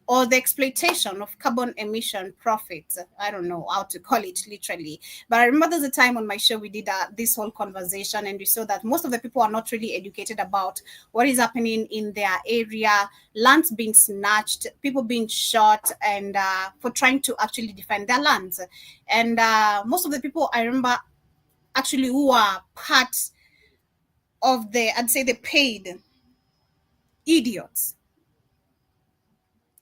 or the exploitation of carbon emission profits. I don't know how to call it literally. But I remember there's a time on my show we did this whole conversation, and we saw that most of the people are not really educated about what is happening in their area, lands being snatched, people being shot, and for trying to actually defend their lands. And most of the people I remember actually who are part of I'd say the paid idiots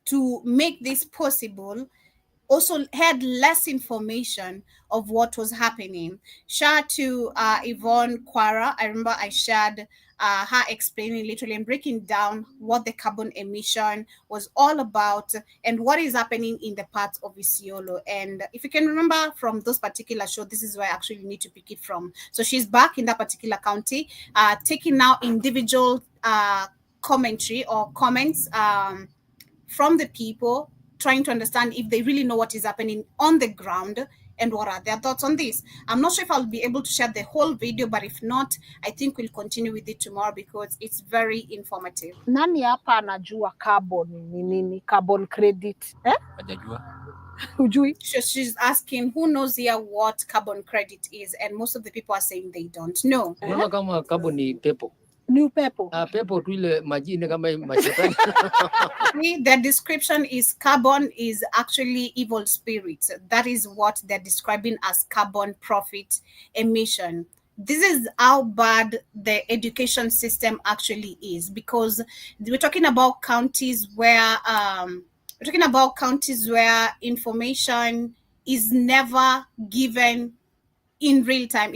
to make this possible also had less information of what was happening. Shout out to Yvonne Quara. I remember I shared her explaining literally and breaking down what the carbon emission was all about and what is happening in the parts of Isiolo. And if you can remember from those particular shows, this is where I actually need to pick it from. So she's back in that particular county, taking now individual commentary or comments from the people, trying to understand if they really know what is happening on the ground and what are their thoughts on this. I'm not sure if I'll be able to share the whole video, but if not, I think we'll continue with it tomorrow because it's very informative. Nani hapa anajua carbon ni nini? Carbon credit? Hujui? So she's asking who knows here what carbon credit is, and most of the people are saying they don't know. Kama carbon ni pepo. New pepo. Pepo tu ile majini kama mashetani. The description is carbon is actually evil spirits. That is what they're describing as carbon profit emission. This is how bad the education system actually is, because we're talking about counties where information is never given in real time.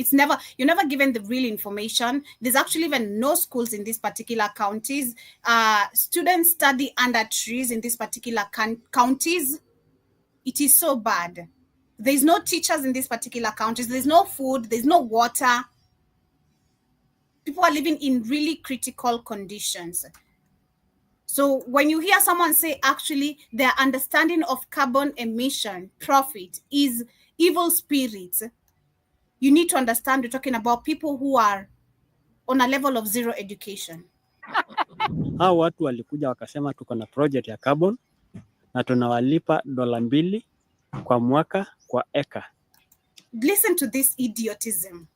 You're never given the real information. There's actually even no schools in these particular counties. Students study under trees in these particular counties. It is so bad. There's no teachers in these particular counties. There's no food. There's no water. People are living in really critical conditions. So when you hear someone say actually their understanding of carbon emission profit is evil spirits, you need to understand we're talking about people who are on a level of zero education. Hao watu walikuja wakasema tuko na project ya carbon na tunawalipa $2 kwa mwaka kwa eka. Listen to this idiotism.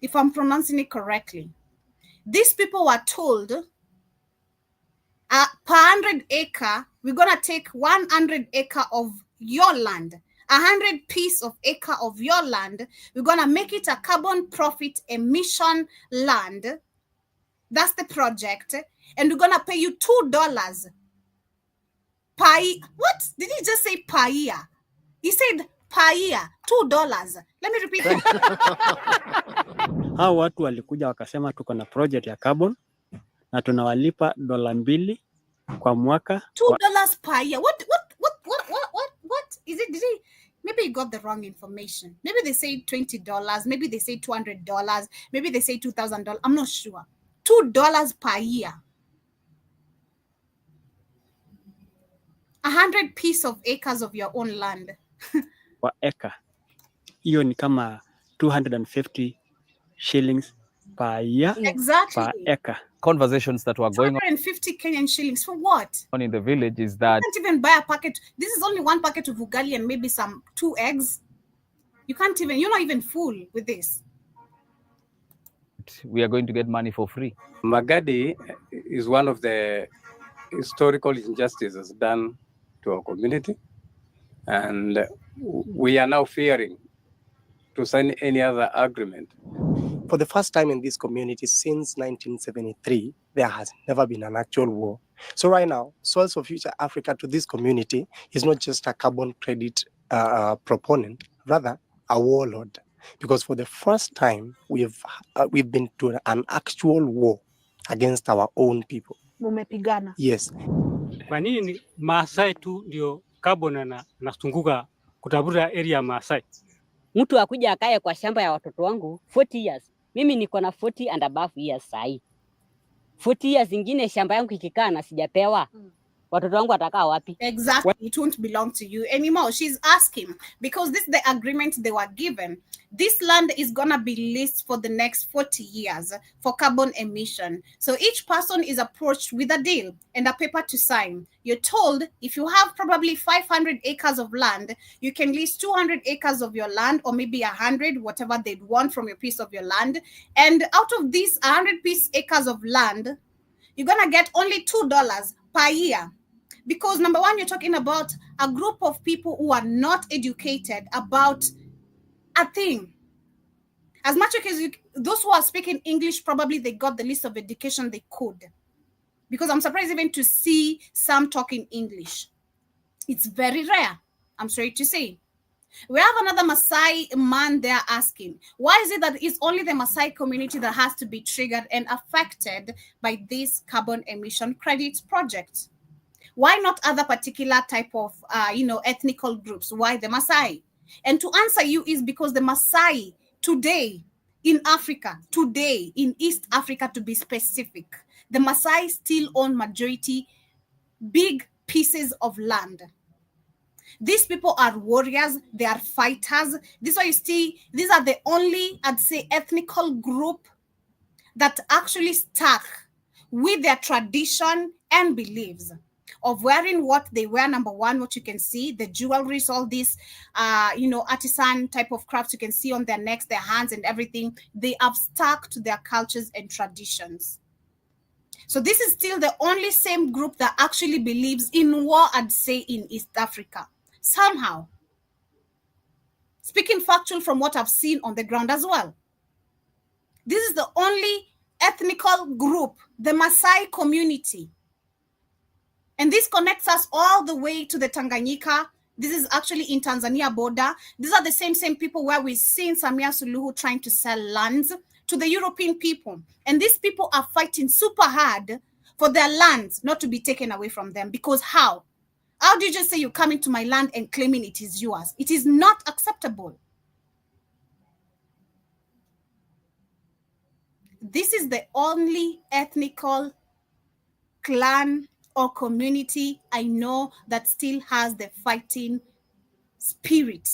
If I'm pronouncing it correctly. These people were told per 100 acre, we're going to take 100 acre of your land. 100 piece of acre of your land, we're gonna make it a carbon profit emission land. That's the project, and we're gonna pay you $2 per. What did he just say? Per year? He said per year, $2. Let me repeat that. Hao watu walikuja wakasema tuko na project ya carbon na tunawalipa $2 kwa mwaka. $2 per year. What is it? Maybe you got the wrong information. Maybe they say $20. Maybe they say $200. Maybe they say $2,000. I'm not sure. $2 per year. 100 piece of acres of your own land. Kwa eka. Hiyo ni kama 250 shillings per year. Exactly. Per acre. Conversations that were going on 250 Kenyan shillings for what? in the village is that You can't even buy a packet. This is only one packet of ugali and maybe some 2 eggs. You're not even full with this. we are going to get money for free. Magadi is one of the historical injustices done to our community, and we are now fearing to sign any other agreement. For the first time in this community since 1973, there has never been an actual war. So right now, Soils for Future Africa to this community is not just a carbon credit proponent, rather a warlord. Because for the first time, we've been to an actual war against our own people. Mumepigana. Yes. Kwa nini Maasai tu ndio carbon nasunguka kutafuta area Maasai? Mtu akuja akae kwa shamba ya watoto wangu 40 years. Mimi niko na 40 and above years sahi. 40 years zingine shamba yangu ikikaa na sijapewa. Watoto wangu watakaa wapi? Exactly. It won't belong to you anymore. She's asking because this is the agreement they were given. This land is gonna be leased for the next 40 years for carbon emission. So each person is approached with a deal and a paper to sign. You're told if you have probably 500 acres of land, you can lease 200 acres of your land, or maybe 100, whatever they'd want from your piece of your land. And out of these 100 acres of land, you're gonna get only $2 per year. Because number one, you're talking about a group of people who are not educated about a thing. As much as those who are speaking English, probably they got the least of education they could. Because I'm surprised even to see some talking English. It's very rare, I'm sorry to say. We have another Maasai man there asking, why is it that it's only the Maasai community that has to be triggered and affected by this carbon emission credit project? Why not other particular type of, ethnical groups? Why the Maasai? And to answer you is because the Maasai today in Africa, today in East Africa to be specific, the Maasai still own majority big pieces of land. These people are warriors, they are fighters. This is why you see, these are the only, I'd say, ethnical group that actually stuck with their tradition and beliefs of wearing what they wear. Number one, what you can see, the jewelry, all these, artisan type of crafts you can see on their necks, their hands and everything. They have stuck to their cultures and traditions. So this is still the only same group that actually believes in war, I'd say, in East Africa. Somehow. Speaking factual from what I've seen on the ground as well. This is the only ethnical group, the Maasai community. And this connects us all the way to the Tanganyika. This is actually in Tanzania border. These are the same people where we've seen Samia Suluhu trying to sell lands to the European people. And these people are fighting super hard for their lands not to be taken away from them. Because how? How do you just say you're coming to my land and claiming it is yours? It is not acceptable. This is the only ethnical clan or community I know that still has the fighting spirit,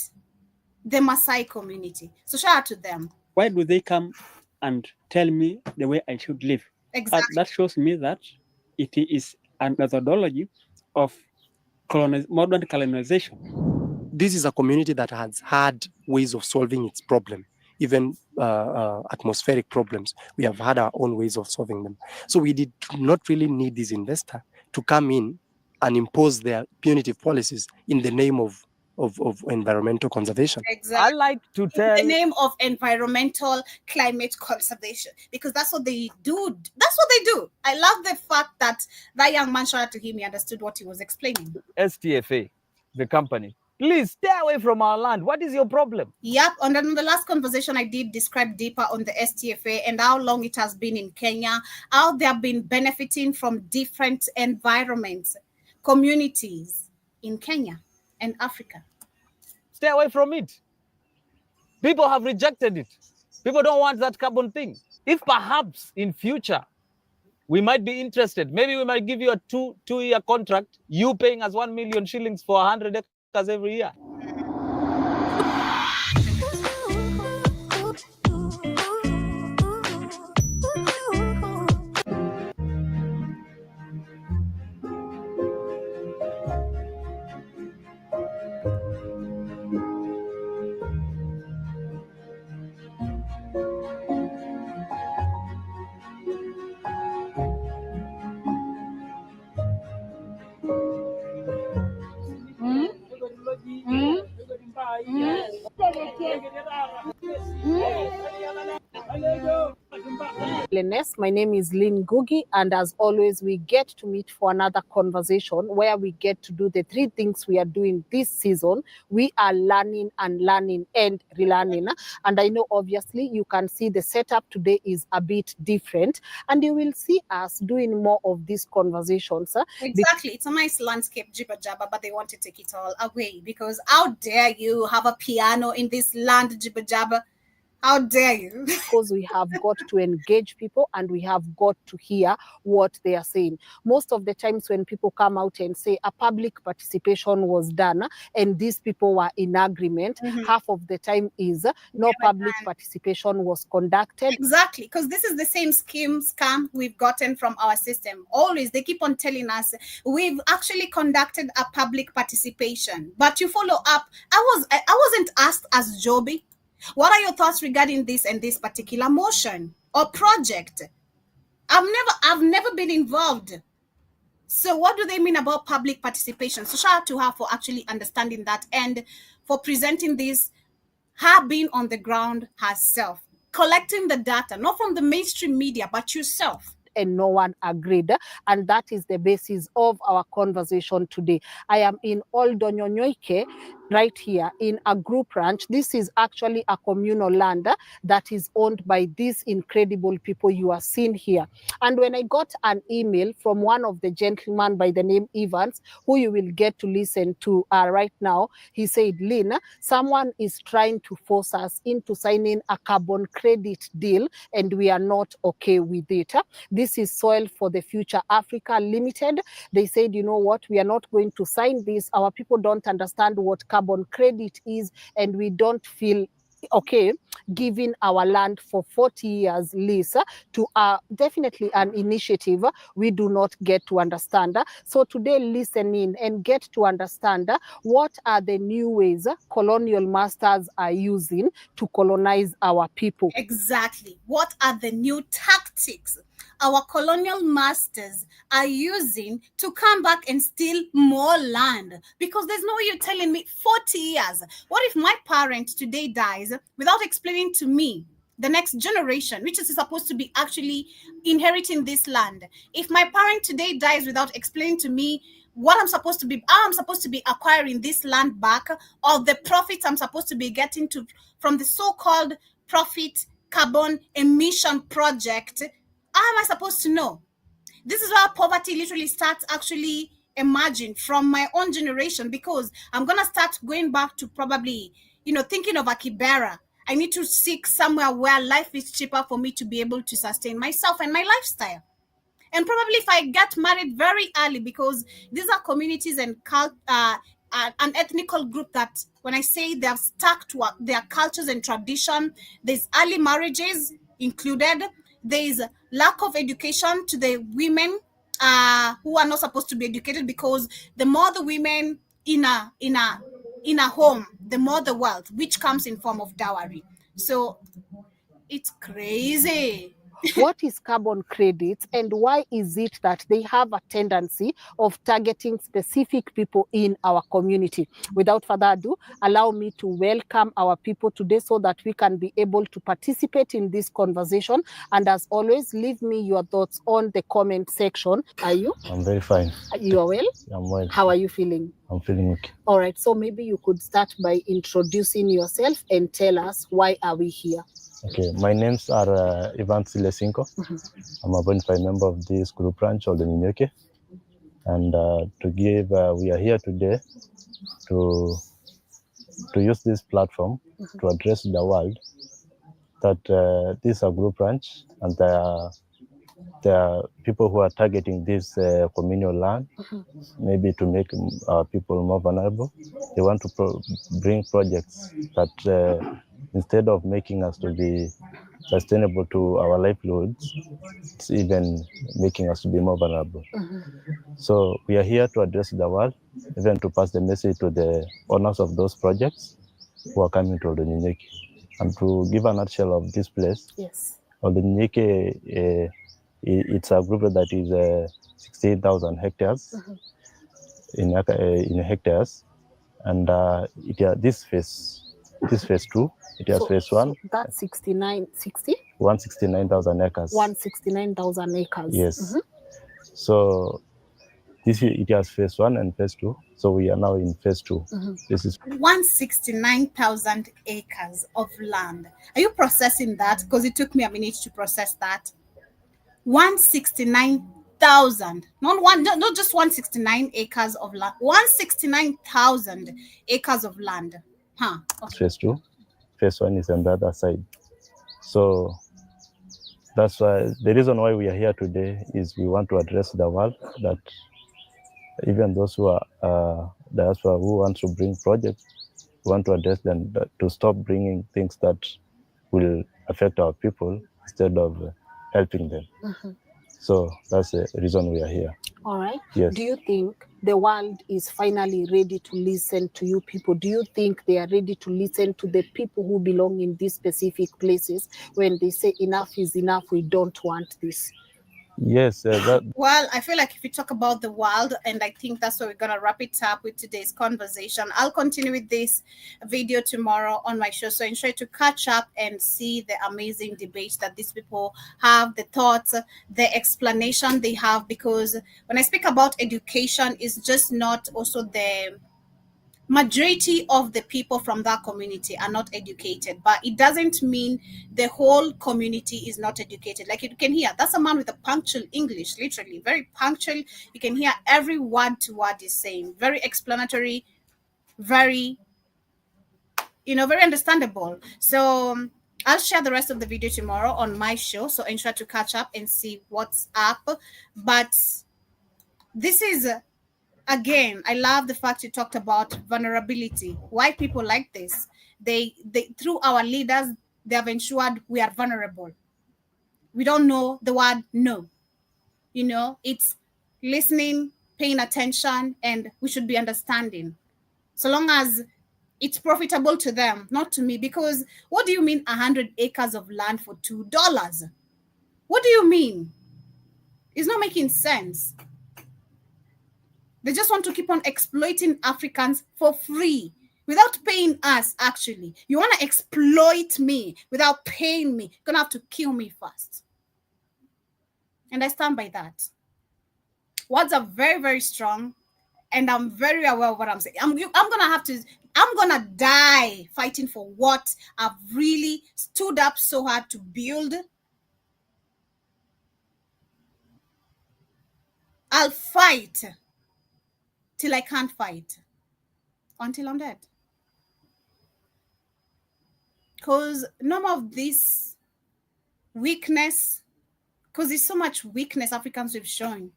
the Maasai community. So shout out to them. Why do they come and tell me the way I should live? Exactly. That shows me that it is a methodology of modern colonization. This is a community that has had ways of solving its problem. Even atmospheric problems, we have had our own ways of solving them. So we did not really need this investor to come in and impose their punitive policies in the name of environmental conservation. Exactly. I like to tell... In the name of environmental climate conservation, because that's what they do. That's what they do. I love the fact that young man, shout out to him, he understood what he was explaining. STFA, the company, Please stay away from our land. What is your problem? Yep. And then the last conversation I did describe deeper on the STFA and how long it has been in Kenya, how they have been benefiting from different environments, communities in Kenya and Africa. Stay away from it. People have rejected it. People don't want that carbon thing. If perhaps in future we might be interested, maybe we might give you a two-year contract, you paying us 1 million shillings for 100 acres every year. My name is Lynn Gugi, and as always, we get to meet for another conversation where we get to do the 3 things we are doing this season. We are learning and relearning. And I know obviously you can see the setup today is a bit different, and you will see us doing more of these conversations. Exactly. It's a nice landscape, jibber jabber, but they want to take it all away because how dare you have a piano in this land, jibber jabber? How dare you? Because we have got to engage people and we have got to hear what they are saying. Most of the times when people come out and say a public participation was done and these people were in agreement, half of the time is no public participation was conducted. Exactly, because this is the same scam we've gotten from our system. Always, they keep on telling us we've actually conducted a public participation, but you follow up. I wasn't asked as Joby. What are your thoughts regarding this and this particular motion or project? I've never been involved. So what do they mean about public participation? So shout out to her for actually understanding that and for presenting this, her being on the ground herself, collecting the data, not from the mainstream media, but yourself. And no one agreed, and that is the basis of our conversation today. I am in Oldonyonyoike, right here in a group ranch. This is actually a communal land that is owned by these incredible people you are seeing here. And when I got an email from one of the gentlemen by the name Evans, who you will get to listen to right now, he said, Lynn, someone is trying to force us into signing a carbon credit deal, and we are not okay with it. This is Soil for the Future Africa Limited. They said, you know what, we are not going to sign this. Our people don't understand what carbon credit is, and we don't feel okay giving our land for 40 years lease to definitely an initiative we do not get to understand. So today, listen in and get to understand what are the new ways colonial masters are using to colonize our people. Exactly. What are the new tactics our colonial masters are using to come back and steal more land? Because there's no way you're telling me 40 years. What if my parent today dies without explaining to me, the next generation, which is supposed to be actually inheriting this land? If my parent today dies without explaining to me what I'm supposed to be, how I'm supposed to be acquiring this land back, or the profits I'm supposed to be getting from the so-called profit carbon emission project, how am I supposed to know? This is where poverty literally starts actually emerging from my own generation, because I'm going to start going back to probably, thinking of a Kibera. I need to seek somewhere where life is cheaper for me to be able to sustain myself and my lifestyle. And probably if I get married very early, because these are communities and an ethnical group that, when I say they have stuck to their cultures and tradition, there's early marriages included. There is lack of education to the women who are not supposed to be educated, because the more the women in a home, the more the wealth, which comes in form of dowry. So it's crazy. what is carbon credits and why is it that they have a tendency of targeting specific people in our community. Without further ado, allow me to welcome our people today so that we can be able to participate in this conversation. And as always, leave me your thoughts on the comment section. Are you? I'm very fine. You are well? I'm well. How are you feeling? I'm feeling okay. All right, so maybe you could start by introducing yourself and tell us why are we here. Okay, my names are Ivan Silesinko. I'm a bona fide member of this group branch of the Ninyoke. And we are here today to use this platform to address the world that this is a group branch and there are people who are targeting this communal land, maybe to make people more vulnerable. They want to bring projects that instead of making us to be sustainable to our livelihoods, it's even making us to be more vulnerable. So we are here to address the world, even to pass the message to the owners of those projects who are coming to Oldonyeke. And to give a nutshell of this place, yes. Oldonyeke, it's a group that is 16,000 hectares in hectares, and this phase 2. It has phase 1. So that's 169,000 acres. 169,000 acres. Yes. So it has phase 1 and phase 2. So we are now in phase 2. This is 169,000 acres of land. Are you processing that? Because it took me a minute to process that. 169,000, not just 169 acres of land. 169,000 acres of land. Okay. Phase 2. Phase 1 is on the other side. So that's why the reason why we are here today is we want to address the world that even those who are diaspora who want to bring projects, we want to address them to stop bringing things that will affect our people instead of helping them. So that's the reason we are here. All right. Yes. Do you think the world is finally ready to listen to you people? Do you think they are ready to listen to the people who belong in these specific places when they say enough is enough, we don't want this? Yes. Well, I feel like if we talk about the world, and I think that's where we're going to wrap it up with today's conversation. I'll continue with this video tomorrow on my show. So ensure to catch up and see the amazing debates that these people have, the thoughts, the explanation they have. Because when I speak about education, it's just not also the majority of the people from that community are not educated, but it doesn't mean the whole community is not educated. Like you can hear, that's a man with a punctual English, literally very punctual. You can hear every word to what he's saying, very explanatory, very, very understandable. So I'll share the rest of the video tomorrow on my show. So ensure to catch up and see what's up. But this is again, I love the fact you talked about vulnerability. Why people like this? They through our leaders, they have ensured we are vulnerable. We don't know the word no. It's listening, paying attention, and we should be understanding. So long as it's profitable to them, not to me. Because what do you mean 100 acres of land for $2? What do you mean? It's not making sense. They just want to keep on exploiting Africans for free without paying us, actually. You want to exploit me without paying me. You're going to have to kill me first. And I stand by that. Words are very, very strong. And I'm very aware of what I'm saying. I'm going to die fighting for what I've really stood up so hard to build. I'll fight till I can't fight, until I'm dead. Because none of this weakness, because there's so much weakness Africans have shown.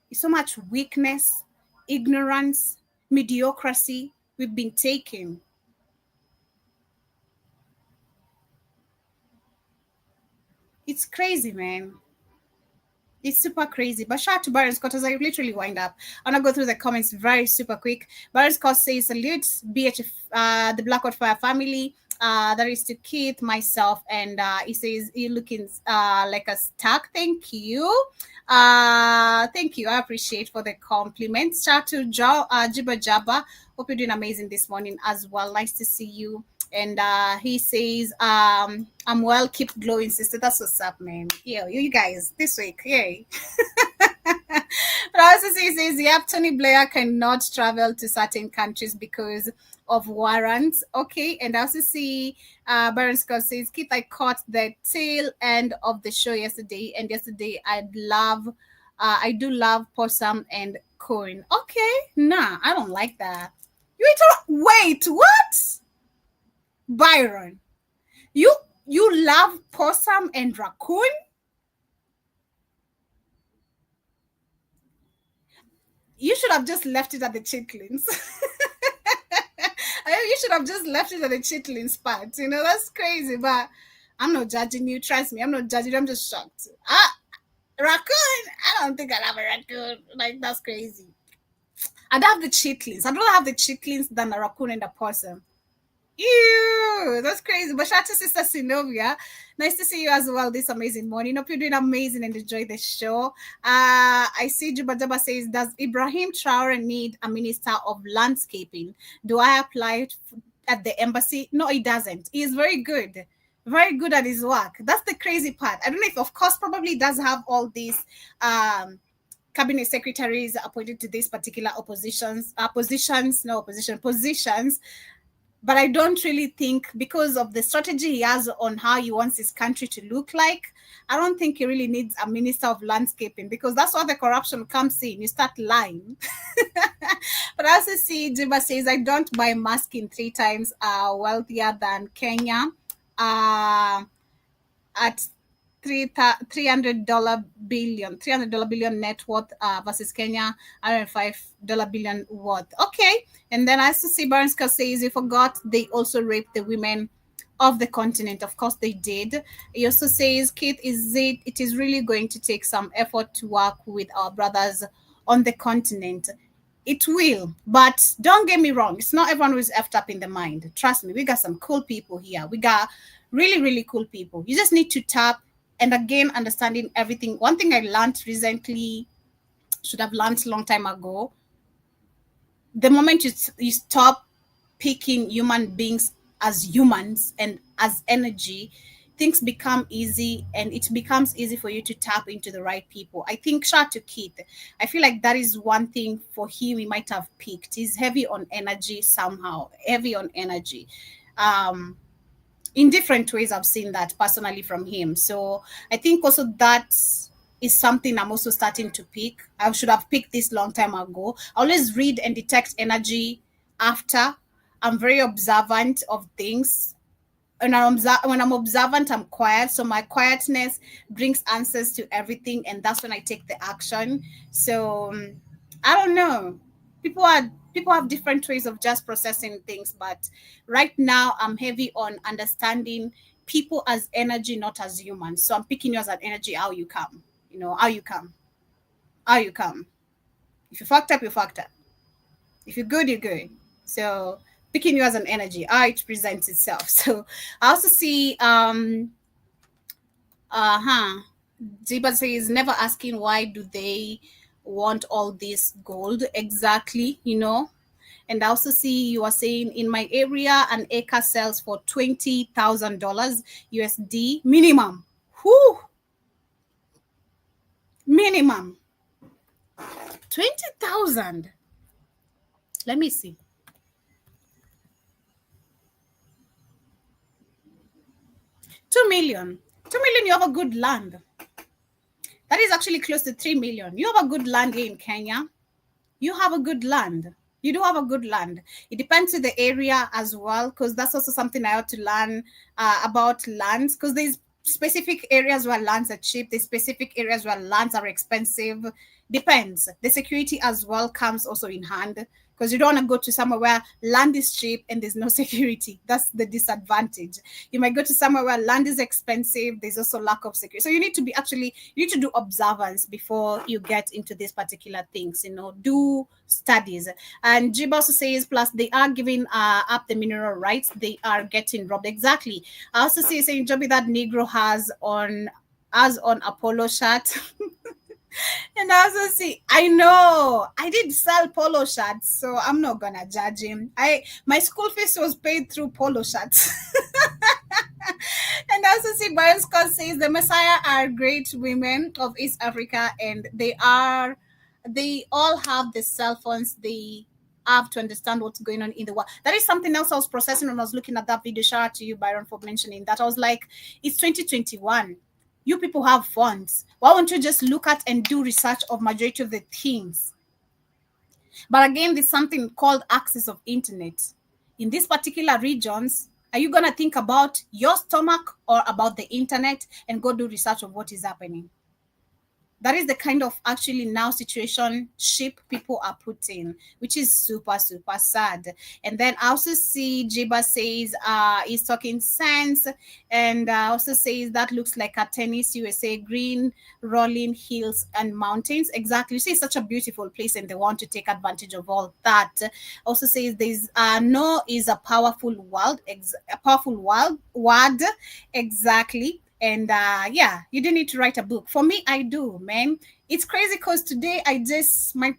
There's so much weakness, ignorance, mediocrity we've been taking. It's crazy, man. It's super crazy. But shout out to Baron Scott as I literally wind up. I'm going to go through the comments very super quick. Baron Scott says, salute BHF, the Blackwood Fire family. That is to Keith, myself, and he says you're looking like a stack. Thank you. Thank you. I appreciate for the compliment. Shout to Jibba Jabba. Hope you're doing amazing this morning as well. Nice to see you. And he says, I'm well, keep glowing, sister. That's what's up, man. Yeah, you guys this week. Yay. But also he says, yeah, Tony Blair cannot travel to certain countries because of warrants. Okay. And I also see Baron Scott says, Keith, I caught the tail end of the show yesterday. And yesterday I do love possum and corn. Okay. Nah, I don't like that. Wait, what? Byron, you love possum and raccoon? You should have just left it at the chitlins. You should have just left it at the chitlins part. You know, that's crazy, but I'm not judging you. Trust me, I'm not judging you. I'm just shocked. Raccoon? I don't think I'll have a raccoon. Like, that's crazy. I'd have the chitlins. I'd rather have the chitlins than a raccoon and a possum. Ew, that's crazy. But shout out to Sister Sinovia. Nice to see you as well this amazing morning. Hope you're doing amazing and enjoy the show. I see Juba Jaba says, does Ibrahim Traore need a minister of landscaping? Do I apply at the embassy? No, he doesn't. He is very good at his work. That's the crazy part. I don't know if, of course, probably does have all these cabinet secretaries appointed to these particular positions. But I don't really think, because of the strategy he has on how he wants his country to look like, I don't think he really needs a minister of landscaping, because that's where the corruption comes in. You start lying. But I also see Jiba says, I don't buy masking 3 times wealthier than Kenya at $300 billion net worth versus Kenya $105 billion worth. Okay. And then I also see Baranska says, you forgot they also raped the women of the continent. Of course they did. He also says, Keith, it is really going to take some effort to work with our brothers on the continent. It will, but don't get me wrong. It's not everyone who's effed up in the mind. Trust me, we got some cool people here. We got really, really cool people. You just need to tap. And again, understanding everything. One thing I learned recently, should have learned a long time ago, the moment you stop picking human beings as humans and as energy, things become easy, and it becomes easy for you to tap into the right people. I think shout to Keith. I feel like that is one thing for him he might have picked. He's heavy on energy somehow, heavy on energy. In different ways, I've seen that personally from him. So I think also that is something I'm also starting to pick. I should have picked this long time ago. I always read and detect energy after. I'm very observant of things. And when I'm observant, I'm quiet. So my quietness brings answers to everything. And that's when I take the action. So I don't know. People have different ways of just processing things, but right now I'm heavy on understanding people as energy, not as humans. So I'm picking you as an energy, how you come. You know, how you come. If you fucked up, you fucked up. If you're good, you're good. So picking you as an energy, how it presents itself. So I also see Ziba says, never asking why do they want all this gold exactly, you know. And I also see you are saying, in my area an acre sells for $20,000 USD minimum. Whew. Minimum 20,000. Let me see. 2 million. 2 million, you have a good land. That is actually close to 3 million. You have a good land here in Kenya. You have a good land. You do have a good land. It depends on the area as well, because that's also something I ought to learn about lands, because there's specific areas where lands are cheap. There's specific areas where lands are expensive. depends. The security as well comes also in hand, because you don't want to go to somewhere where land is cheap and there's no security. That's the disadvantage. You might go to somewhere where land is expensive. There's also lack of security. So you need to do observance before you get into these particular things, do studies. And Jib also says, plus they are giving up the mineral rights. They are getting robbed. Exactly. I also see saying, Joby, that Negro has on a polo shirt. And I also see, I know I did sell polo shirts, so I'm not gonna judge him. My school fees was paid through polo shirts. And I also see Brian Scott says the Messiah are great women of East Africa, and they all have the cell phones. They have to understand what's going on in the world. That is something else I was processing when I was looking at that video. Shout out to you, Byron, for mentioning that. I was like, it's 2021. You people have phones. Why won't you just look at and do research of majority of the things? But again, there's something called access of internet. In these particular regions, are you going to think about your stomach or about the internet and go do research of what is happening? That is the kind of actually now situation ship people are put in, which is super, super sad. And then I also see Jiba says he's talking sense, and also says that looks like a tennis USA, green rolling hills and mountains. Exactly. You see, it's such a beautiful place and they want to take advantage of all that. Also says there's no is a powerful world, word. Exactly. And yeah, you didn't need to write a book. For me, I do, man. It's crazy because today I just my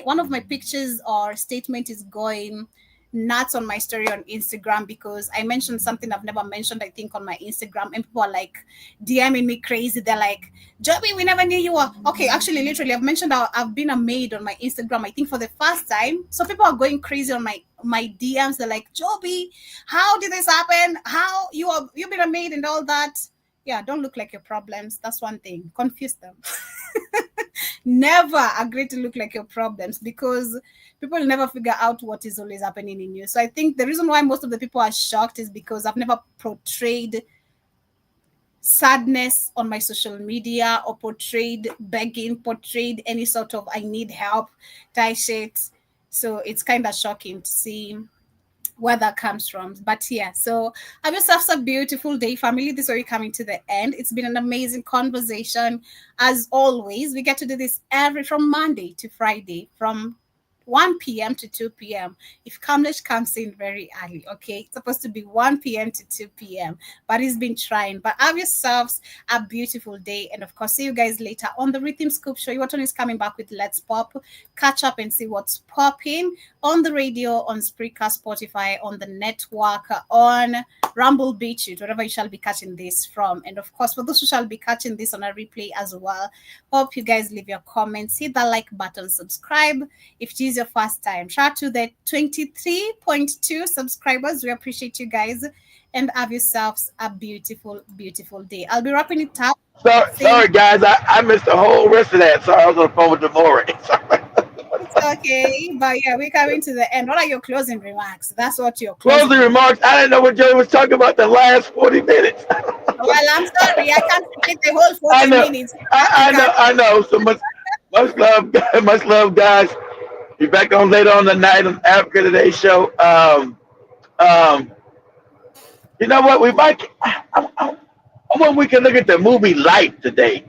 one of my pictures or statement is going nuts on my story on Instagram because I mentioned something I've never mentioned, I think, on my Instagram, and people are like DMing me crazy. They're like, Joby, we never knew you were okay. Actually, literally, I've mentioned I've been a maid on my Instagram, I think, for the first time. So people are going crazy on my DMs. They're like, Joby, how did this happen? How you've been a maid and all that? Yeah, don't look like your problems. That's one thing. Confuse them. Never agree to look like your problems because people never figure out what is always happening in you. So I think the reason why most of the people are shocked is because I've never portrayed sadness on my social media or portrayed begging, portrayed any sort of I need help type shit. So it's kind of shocking to see where that comes from. But yeah, so have yourselves a beautiful day, family. This is where we're coming to the end. It's been an amazing conversation. As always, we get to do this from Monday to Friday, from 1 p.m. to 2 p.m. If Kamlesh comes in very early, okay? It's supposed to be 1 p.m. to 2 p.m., but he's been trying. But have yourselves a beautiful day. And of course, see you guys later on the Rhythm Scoop Show. Iwaton is coming back with Let's Pop. Catch up and see what's popping on the radio, on Spreaker, Spotify, on the network, on Rumble Beach, wherever you shall be catching this from. And of course, for those who shall be catching this on a replay as well, hope you guys leave your comments, hit that like button, subscribe if it is your first time. Shout out to the 23.2 subscribers. We appreciate you guys, and have yourselves a beautiful, beautiful day. I'll be wrapping it up. Sorry guys, I missed the whole rest of that. Sorry, I was on the phone with Demore. It's okay, but yeah, we're coming to the end. What are your closing remarks? That's what your closing remarks. I didn't know what Joey was talking about the last 40 minutes. Well, I'm sorry, I can't forget the whole 40 minutes. I know. So much love, guys. Be back on later on the night on Africa Today show. You know what? We might. I wonder we can look at the movie Life today.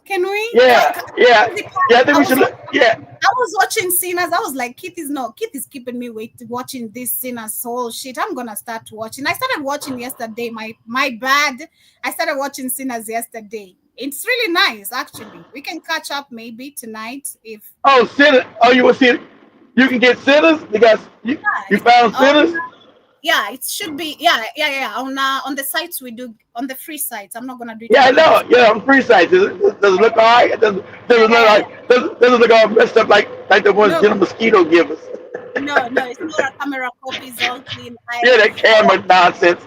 Can we? Yeah. I think we should look. Yeah. I was watching Sinners. I was like, Keith is keeping me watching this Sinners whole shit. I'm gonna start watching. I started watching yesterday. My bad. I started watching Sinners yesterday. It's really nice, actually. We can catch up maybe tonight if. Oh, Sinners! Oh, you will see it. You can get Sinners because you found Sinners. Yeah, it should be. Yeah. On the sites we do, on the free sites. I'm not gonna do it. Yeah, I know. Yeah, on free sites. Does it look all right? Does it look all messed up like the ones General Mosquito give us? No, it's not a camera copy. It's all clean. Yeah, that camera nonsense.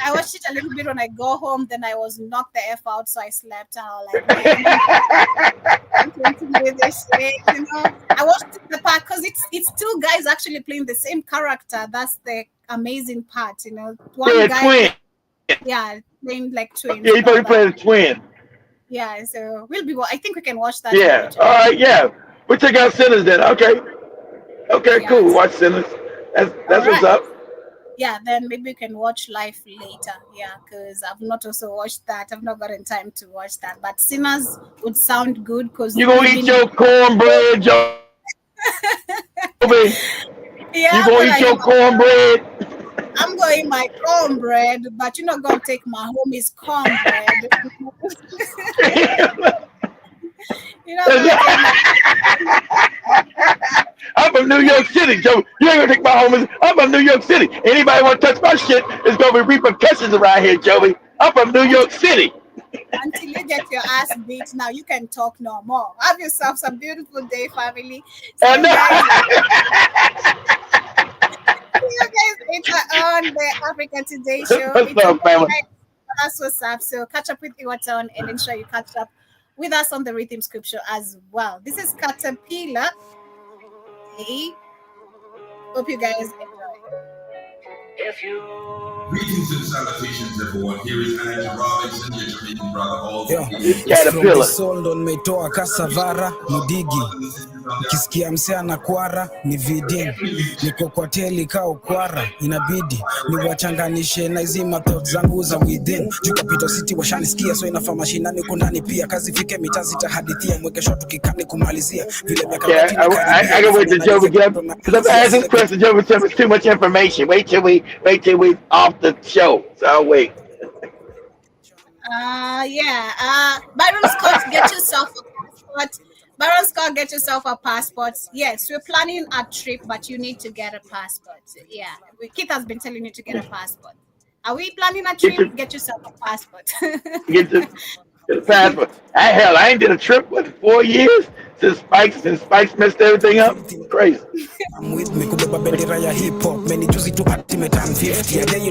I watched it a little bit when I go home. Then I was knocked the F out, so I slept. And I was like, I'm continue this shit, I watched the part because it's two guys actually playing the same character. That's the amazing part, One guy, twin. Yeah, playing like twins. Yeah, he played a twin. Yeah, so we'll be. I think we can watch that. Yeah. All right. Yeah. We'll check out Sinners then. Okay. Okay. Yeah. Cool. Watch Sinners. That's what's up. Yeah, then maybe we can watch Life later. Yeah, because I've not also watched that. I've not gotten time to watch that. But Sinners would sound good because you gonna eat your cornbread, Joe. Yeah, you gonna eat your cornbread. I'm going to eat my cornbread, but you're not gonna take my homie's cornbread. I'm from New York City, Joe. You ain't gonna take my homies. I'm from New York City. Anybody want to touch my shit, there's gonna be repercussions around here, Joey. I'm from New York City. Until you get your ass beat, now you can talk no more. Have yourself some beautiful day, family. See you guys later on the Africa Today show. What's up, family? That's what's up. So catch up with Iwaton and ensure you catch up with us on the Rhythm Scoop Show as well. This is Caterpillar. Hey, hope you guys enjoy. Greetings and salutations, everyone. Here is Andrew Robinson, your Jamaican brother. All Caterpillar. Soul ndo nimetoa Kasavara Mudigi. Kisikia msea na kwara ni vidin. Niko kwa teli kao kwara inabidi ni wachanganishe na hizi thoughts zangu za within. Juu Capital City washanisikia so inafaa mashinani kundani pia kazi fike mitazi tahadithia mweke shot tukikani kumalizia vile miaka I can wait till Joe get up because I'm asking questions. Joe tell me too much information. Wait till we off the show. So I'll wait. Byron Scott, get yourself a passport. Byron Scott, get yourself a passport. Yes, we're planning a trip, but you need to get a passport. Yeah, Keith has been telling you to get a passport. Are we planning a trip? Get yourself a passport. Get the passport. Hell, I ain't did a trip in 4 years since Spikes messed everything up. Crazy. I'm with me kubeba bendera ya hip hop. Many juzi tu ultimate and 50.